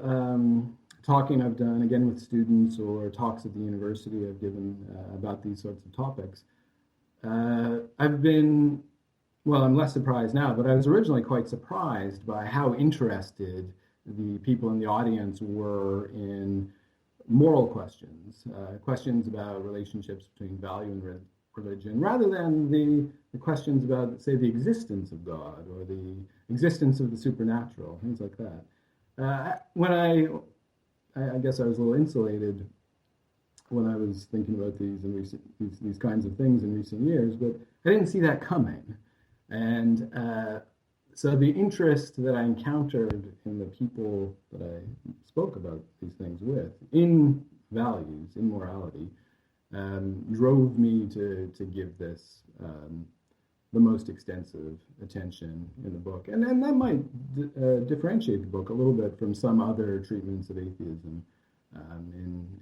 talking I've done, again with students or talks at the university I've given about these sorts of topics, I'm less surprised now, but I was originally quite surprised by how interested the people in the audience were in moral questions, questions about relationships between value and religion, rather than the questions about, say, the existence of God or the existence of the supernatural, things like that. When I guess I was a little insulated when I was thinking about these kinds of things in recent years, but I didn't see that coming. And so the interest that I encountered in the people that I spoke about these things with, in values, in morality, drove me to give this the most extensive attention in the book. And that might differentiate the book a little bit from some other treatments of atheism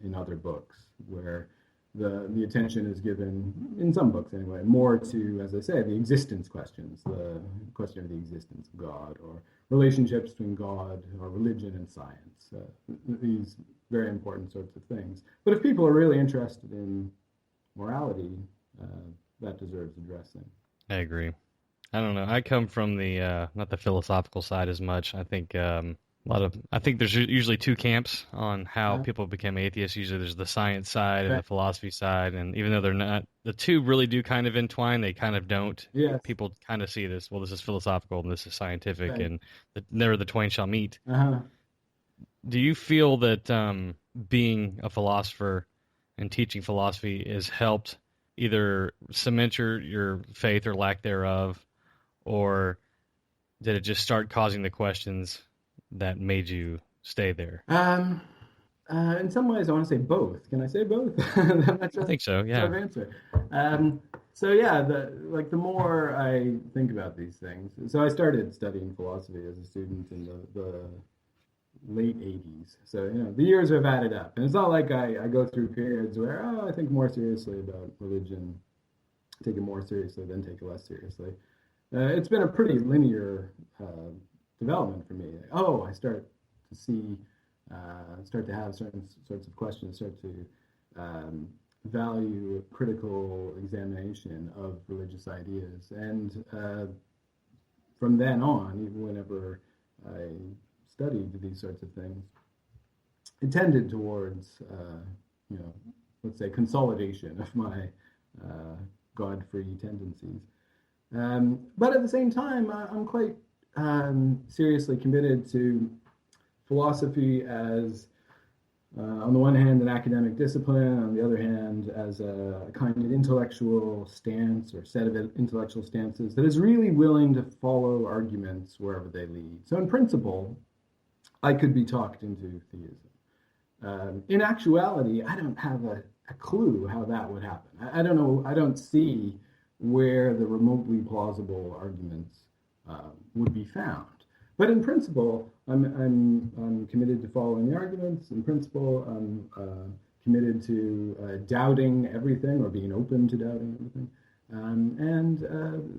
in other books, where the attention is given, in some books anyway, more to, as I say, the existence questions, the question of the existence of God, or relationships between God or religion and science, these very important sorts of things. But if people are really interested in morality, that deserves addressing. I agree. I don't know. I come from the not the philosophical side as much. I think I think there's usually two camps on how people become atheists. Usually there's the science side and the philosophy side, and even though they're not, the two really do kind of entwine, they kind of don't. Yes. People kind of see this, well, this is philosophical and this is scientific, and never the twain shall meet. Uh-huh. Do you feel that being a philosopher and teaching philosophy has helped either cement your faith or lack thereof, or did it just start causing the questions that made you stay there? In some ways, I want to say both. Can I say both? I think so, yeah. Sort of answer. So yeah, the more I think about these things, so I started studying philosophy as a student in the late 80s. So, the years have added up. And it's not like I go through periods where, I think more seriously about religion, take it more seriously, then take it less seriously. It's been a pretty linear development for me. I start to have certain sorts of questions start to value critical examination of religious ideas. And from then on, even whenever I studied these sorts of things, it tended towards, let's say, consolidation of my God-free tendencies. But at the same time, I'm quite seriously committed to philosophy as, on the one hand, an academic discipline, on the other hand, as a kind of intellectual stance or set of intellectual stances that is really willing to follow arguments wherever they lead. So in principle, I could be talked into theism. In actuality, I don't have a clue how that would happen. I don't know. I don't see where the remotely plausible arguments would be found. But in principle, I'm committed to following the arguments. In principle, I'm committed to doubting everything or being open to doubting everything.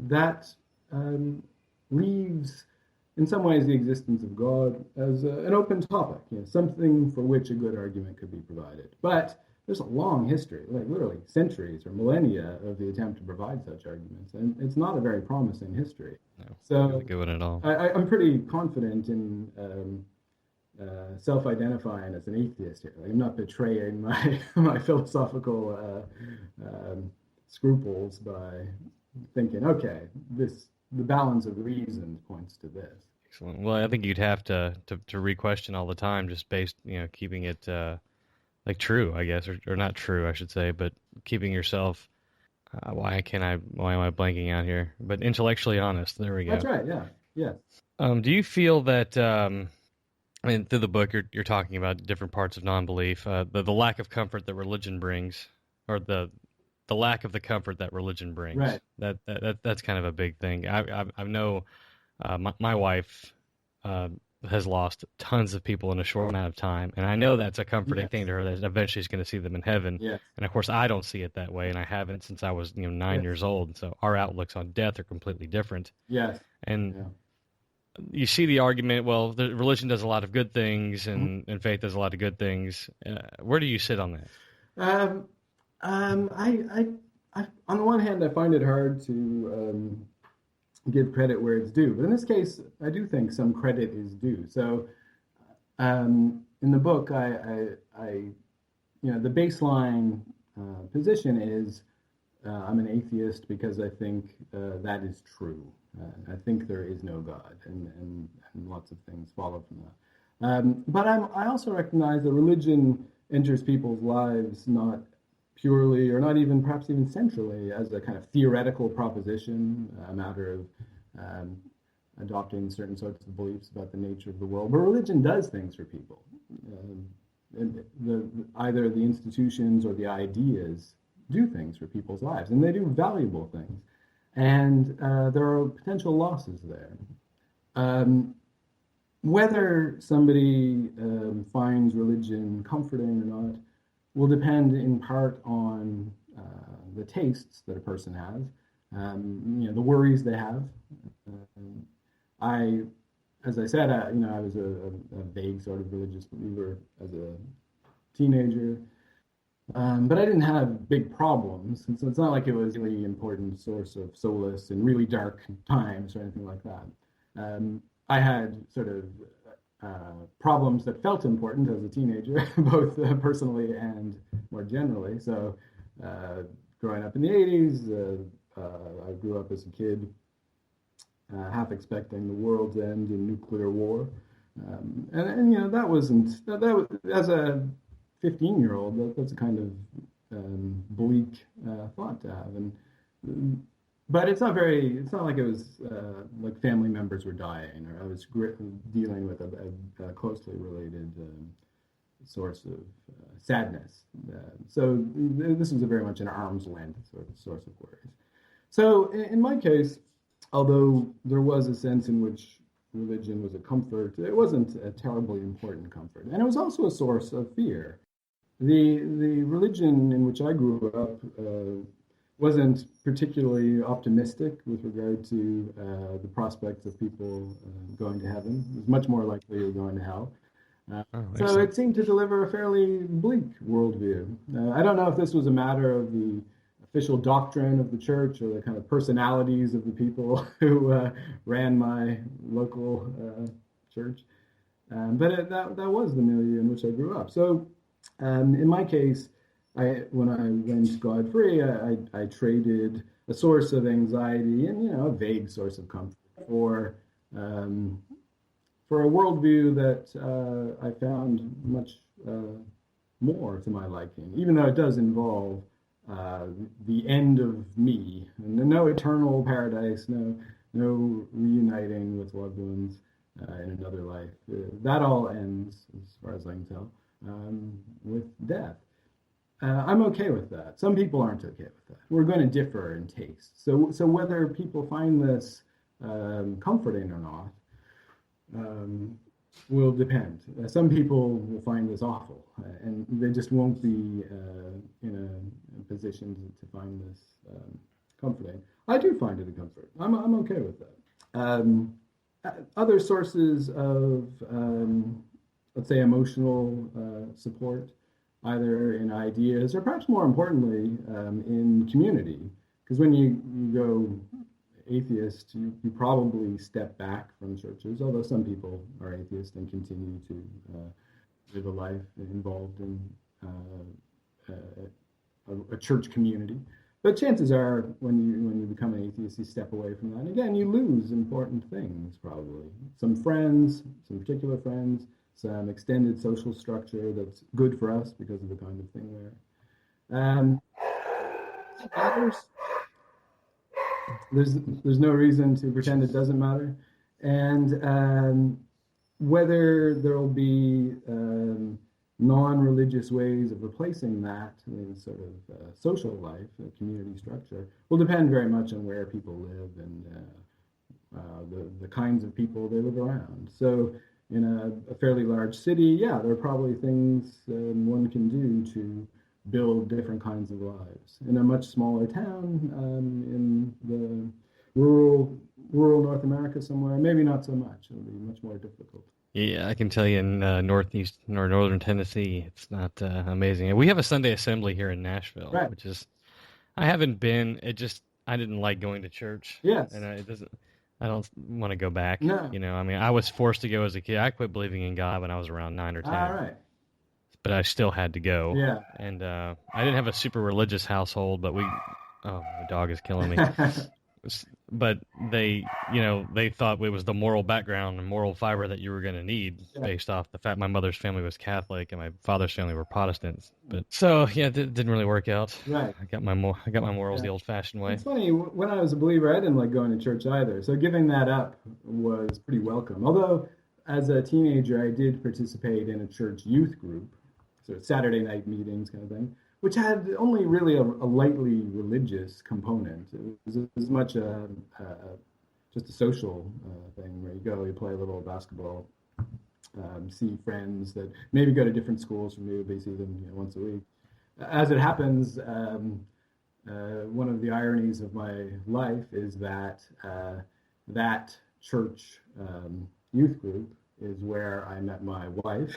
That leaves, in some ways, the existence of God as an open topic, something for which a good argument could be provided. But there's a long history, like literally centuries or millennia of the attempt to provide such arguments, and it's not a very promising history. No, so not a good one at all. I'm pretty confident in self-identifying as an atheist here. Like, I'm not betraying my philosophical scruples by thinking, okay, the balance of reason points to this. Excellent. Well, I think you'd have to re-question all the time, just based, keeping it like true, I guess, or not true, I should say, but keeping yourself. Why am I blanking out here? But intellectually honest. There we go. That's right. Yeah. Do you feel that? Through the book, you're talking about different parts of non-belief, the lack of comfort that religion brings, or the lack of the comfort that religion brings. Right. That's kind of a big thing. I know my wife has lost tons of people in a short amount of time, and I know that's a comforting thing to her, that eventually she's going to see them in heaven. Yes. And of course, I don't see it that way, and I haven't since I was 9 years old. So our outlooks on death are completely different. Yes. And you see the argument, well, the religion does a lot of good things, and faith does a lot of good things. Where do you sit on that? I on the one hand, I find it hard to give credit where it's due, but in this case, I do think some credit is due. So, in the book, the baseline position is I'm an atheist because I think that is true. I think there is no God, and lots of things follow from that. But I also recognize that religion enters people's lives not purely, or not even, perhaps even centrally, as a kind of theoretical proposition, a matter of adopting certain sorts of beliefs about the nature of the world. But religion does things for people. Either the institutions or the ideas do things for people's lives, and they do valuable things. And there are potential losses there. Whether somebody finds religion comforting or not will depend in part on the tastes that a person has, the worries they have. As I said, I was a vague sort of religious believer as a teenager, but I didn't have big problems, and so it's not like it was a really important source of solace in really dark times or anything like that. I had sort of problems that felt important as a teenager, both personally and more generally. So growing up in the 80s, I grew up as a kid half expecting the world's end in nuclear war. And that was, as a 15-year-old, that's a kind of bleak thought to have. But it's not like it was like family members were dying, or I was dealing with a closely related source of sadness. So this was very much an arm's length sort of source of worries. So in my case, although there was a sense in which religion was a comfort, it wasn't a terribly important comfort. And it was also a source of fear. The religion in which I grew up wasn't particularly optimistic with regard to the prospects of people going to heaven. It was much more likely you're going to hell. So it seemed to deliver a fairly bleak worldview. I don't know if this was a matter of the official doctrine of the church or the kind of personalities of the people who ran my local church, but that was the milieu in which I grew up. So in my case, when I went God-free, I traded a source of anxiety and a vague source of comfort for a worldview that I found much more to my liking, even though it does involve the end of me, and no eternal paradise, no reuniting with loved ones in another life. That all ends, as far as I can tell, with death. I'm okay with that. Some people aren't okay with that. We're going to differ in taste. So whether people find this comforting or not will depend. Some people will find this awful, and they just won't be in a position to find this comforting. I do find it a comfort. I'm okay with that. Other sources of, let's say, emotional support, either in ideas or perhaps more importantly in community, because when you go atheist, you probably step back from churches, although some people are atheist and continue to live a life involved in a church community. But chances are, when you become an atheist, you step away from that. And again, you lose important things, probably. Some friends, some particular friends, some extended social structure that's good for us because of the kind of thing there. It matters. There's no reason to pretend it doesn't matter. And whether there'll be non-religious ways of replacing that in sort of social life, community structure, will depend very much on where people live and the kinds of people they live around. So in a fairly large city, there are probably things one can do to build different kinds of lives. In a much smaller town, in the rural North America somewhere, maybe not so much. It'll be much more difficult. Yeah, I can tell you in northeast or northern Tennessee, it's not amazing. We have a Sunday assembly here in Nashville, right, which is, I haven't been. I didn't like going to church. Yes, and I don't want to go back. No. I mean, I was forced to go as a kid. I quit believing in God when I was around 9 or 10. All right. But I still had to go. Yeah. And I didn't have a super religious household, but the dog is killing me. But they thought it was the moral background and moral fiber that you were going to need based off the fact my mother's family was Catholic and my father's family were Protestants. But so it didn't really work out. Right. I got my morals the old-fashioned way. It's funny, when I was a believer, I didn't like going to church either. So giving that up was pretty welcome. Although as a teenager, I did participate in a church youth group, sort of Saturday night meetings kind of thing, which had only really a lightly religious component. It was as much just a social thing where you go, you play a little basketball, see friends that maybe go to different schools from you, but you see them once a week. As it happens, one of the ironies of my life is that that church youth group is where I met my wife,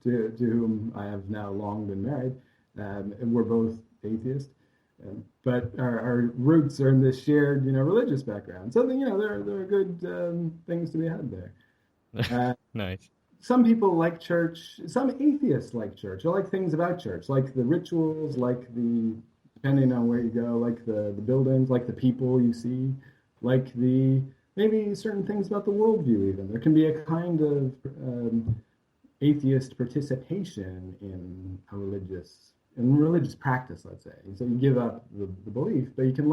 to whom I have now long been married. And we're both atheists, but our roots are in this shared, religious background. So, there are good things to be had there. Nice. Some people like church. Some atheists like church. Or like things about church, like the rituals, like depending on where you go, like the buildings, like the people you see, like maybe certain things about the worldview. Even there can be a kind of atheist participation in religious practice, let's say. So you give up the belief, but you can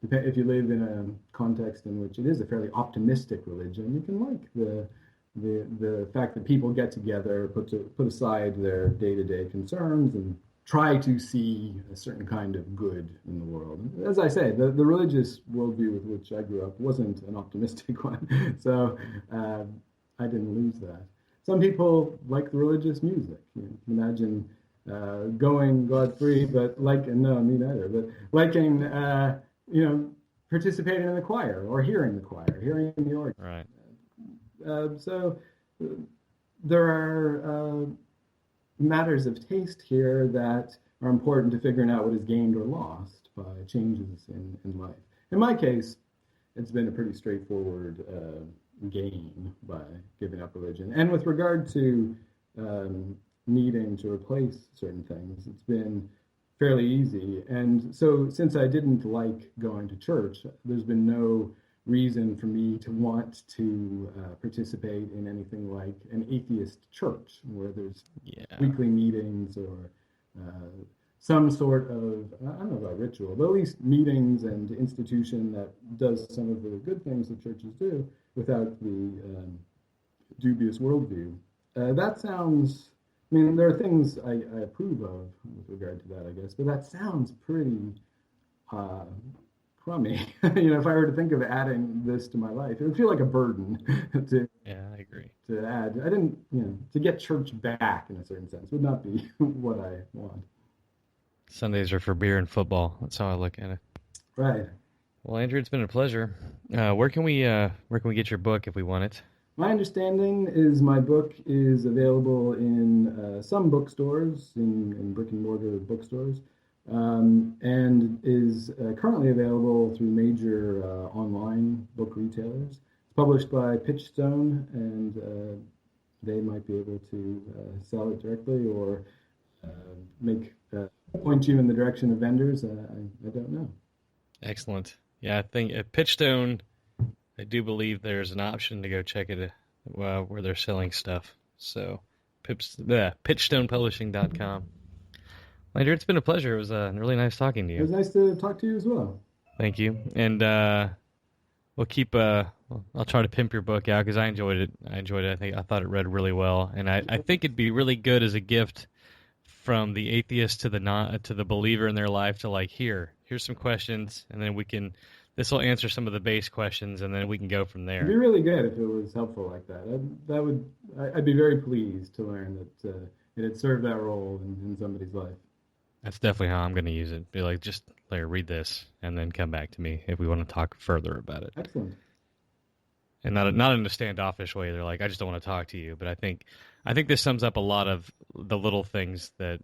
if you live in a context in which it is a fairly optimistic religion, you can like the fact that people get together, put aside their day-to-day concerns and try to see a certain kind of good in the world. As I say, the religious worldview with which I grew up wasn't an optimistic one, so I didn't lose that. Some people like the religious music. Imagine going God-free, but no, me neither, but liking, participating in the choir or hearing the choir, hearing the organ. Right. So there are matters of taste here that are important to figuring out what is gained or lost by changes in life. In my case, it's been a pretty straightforward gain by giving up religion. And with regard to needing to replace certain things, it's been fairly easy. And so since I didn't like going to church, there's been no reason for me to want to participate in anything like an atheist church where there's weekly meetings or some sort of, I don't know about ritual, but at least meetings and institution that does some of the good things that churches do without the dubious worldview. That sounds, I mean, there are things I approve of with regard to that, I guess, but that sounds pretty crummy. If I were to think of adding this to my life, it would feel like a burden to. Yeah, I agree. To add, I didn't, to get church back in a certain sense would not be what I want. Sundays are for beer and football. That's how I look at it. Right. Well, Andrew, it's been a pleasure. Where can we get your book if we want it? My understanding is my book is available in some bookstores, in brick and mortar bookstores, and is currently available through major online book retailers. It's published by Pitchstone, and they might be able to sell it directly or point you in the direction of vendors. I don't know. Excellent. Yeah, I think at Pitchstone, I do believe there's an option to go check it where they're selling stuff. So, pitchstonepublishing.com. Andrew, it's been a pleasure. It was really nice talking to you. It was nice to talk to you as well. Thank you. And we'll keep. I'll try to pimp your book out because I enjoyed it. I thought it read really well, and I think it'd be really good as a gift from the atheist to the believer in their life to here's some questions, and then this will answer some of the base questions, and then we can go from there. It'd be really good if it was helpful like that. I'd be very pleased to learn that it had served that role in somebody's life. That's definitely how I'm going to use it. Be like, just read this, and then come back to me if we want to talk further about it. Excellent. And not in a standoffish way. They're like, I just don't want to talk to you. But I think this sums up a lot of the little things that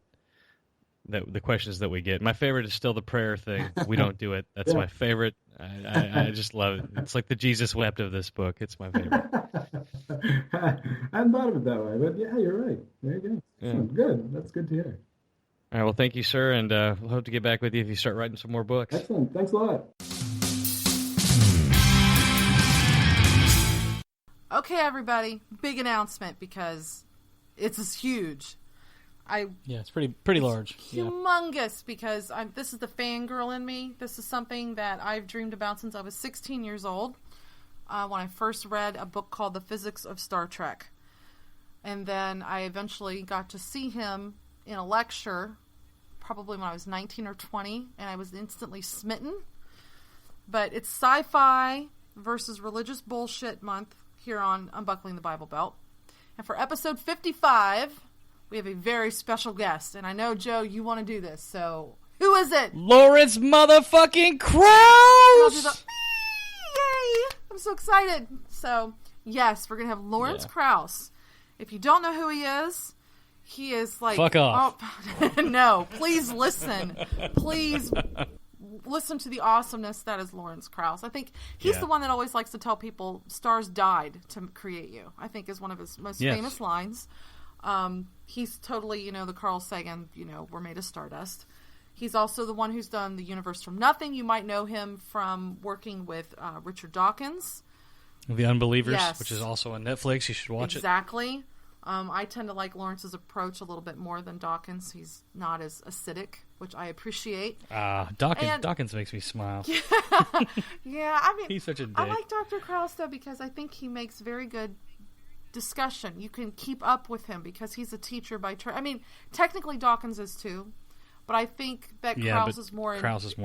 the questions that we get. My favorite is still the prayer thing. We don't do it. That's my favorite. I just love it. It's like the Jesus wept of this book. It's my favorite. I hadn't thought of it that way, but yeah, you're right. There you go. Yeah. Good. That's good to hear. All right. Well, thank you, sir, and we'll hope to get back with you if you start writing some more books. Excellent. Thanks a lot. Okay, everybody. Big announcement because it's huge. It's pretty large. Humongous because this is the fangirl in me. This is something that I've dreamed about since I was 16 years old when I first read a book called The Physics of Star Trek. And then I eventually got to see him in a lecture probably when I was 19 or 20, and I was instantly smitten. But it's sci-fi versus religious bullshit month here on Unbuckling the Bible Belt. And for episode 55... we have a very special guest, and I know, Joe, you want to do this, so who is it? Lawrence motherfucking Krause! Yay! I'm so excited. So, yes, we're going to have Lawrence Krause. If you don't know who he is like... fuck off. Oh, no, please listen. Please listen to the awesomeness that is Lawrence Krause. I think he's the one that always likes to tell people stars died to create you, I think is one of his most famous lines. He's totally, the Carl Sagan, we're made of stardust. He's also the one who's done The Universe from Nothing. You might know him from working with Richard Dawkins. The Unbelievers, which is also on Netflix. You should watch it. Exactly. I tend to like Lawrence's approach a little bit more than Dawkins. He's not as acidic, which I appreciate. Dawkins makes me smile. Yeah, I mean, he's such a dick. I like Dr. Krause, though, because I think he makes very good discussion. You can keep up with him because he's a teacher by trade. I mean, technically Dawkins is too, but I think that Krause is more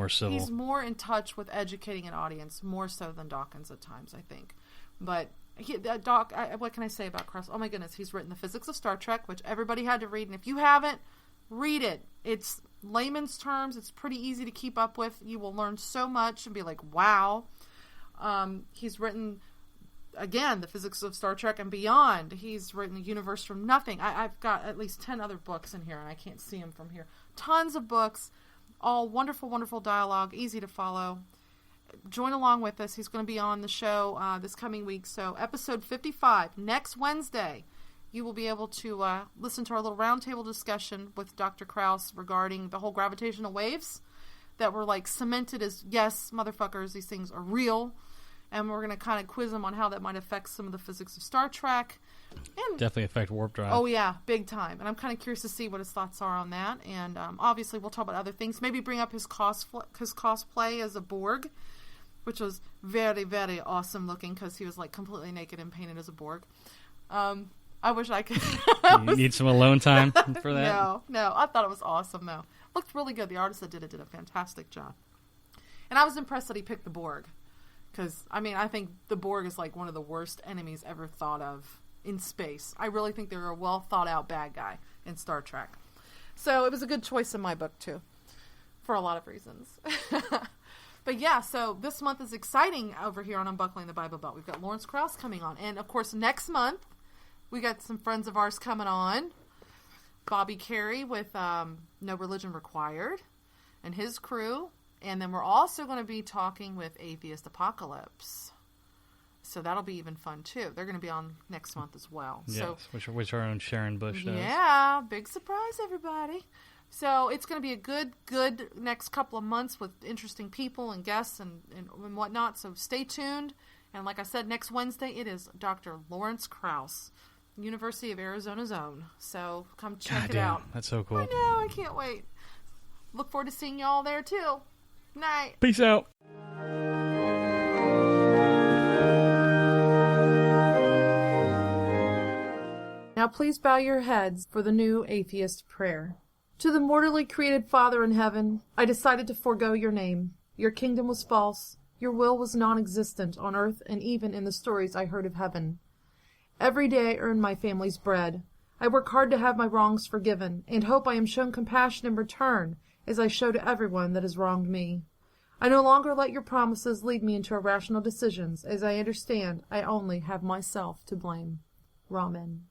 civil. He's more in touch with educating an audience more so than Dawkins at times, I think. But what can I say about Krause? Oh my goodness, he's written The Physics of Star Trek, which everybody had to read, and if you haven't, read it. It's layman's terms. It's pretty easy to keep up with. You will learn so much and be like, wow. He's written again, the physics of Star Trek and beyond. He's written The Universe from Nothing. I've got at least 10 other books in here, and I can't see them from here. Tons of books, all wonderful, wonderful dialogue, easy to follow. Join along with us. He's going to be on the show this coming week. So episode 55, next Wednesday, you will be able to listen to our little roundtable discussion with Dr. Krause regarding the whole gravitational waves that were like cemented as, yes, motherfuckers, these things are real. And we're going to kind of quiz him on how that might affect some of the physics of Star Trek. And definitely affect warp drive. Oh, yeah, big time. And I'm kind of curious to see what his thoughts are on that. And obviously we'll talk about other things. Maybe bring up his cosplay as a Borg, which was very, very awesome looking because he was like completely naked and painted as a Borg. I wish I could. You need some alone time for that? No. I thought it was awesome, though. Looked really good. The artist that did it did a fantastic job. And I was impressed that he picked the Borg. Because, I mean, I think the Borg is like one of the worst enemies ever thought of in space. I really think they're a well thought out bad guy in Star Trek. So it was a good choice in my book, too. For a lot of reasons. But yeah, so this month is exciting over here on Unbuckling the Bible Belt. We've got Lawrence Krause coming on. And, of course, next month, we got some friends of ours coming on. Bobby Carey with No Religion Required and his crew. And then we're also going to be talking with Atheist Apocalypse. So that'll be even fun, too. They're going to be on next month as well. Yes, so, which our own Sharon Bush does. Yeah, big surprise, everybody. So it's going to be a good next couple of months with interesting people and guests and whatnot. So stay tuned. And like I said, next Wednesday, it is Dr. Lawrence Krause, University of Arizona's own. So come check it out. That's so cool. I know. I can't wait. Look forward to seeing y'all there, too. Night. Peace out. Now please bow your heads for the new atheist prayer. To the mortally created Father in heaven, I decided to forego your name. Your kingdom was false. Your will was non-existent on earth and even in the stories I heard of heaven. Every day I earn my family's bread. I work hard to have my wrongs forgiven and hope I am shown compassion in return as I show to everyone that has wronged me. I no longer let your promises lead me into irrational decisions, as I understand I only have myself to blame. Ramen.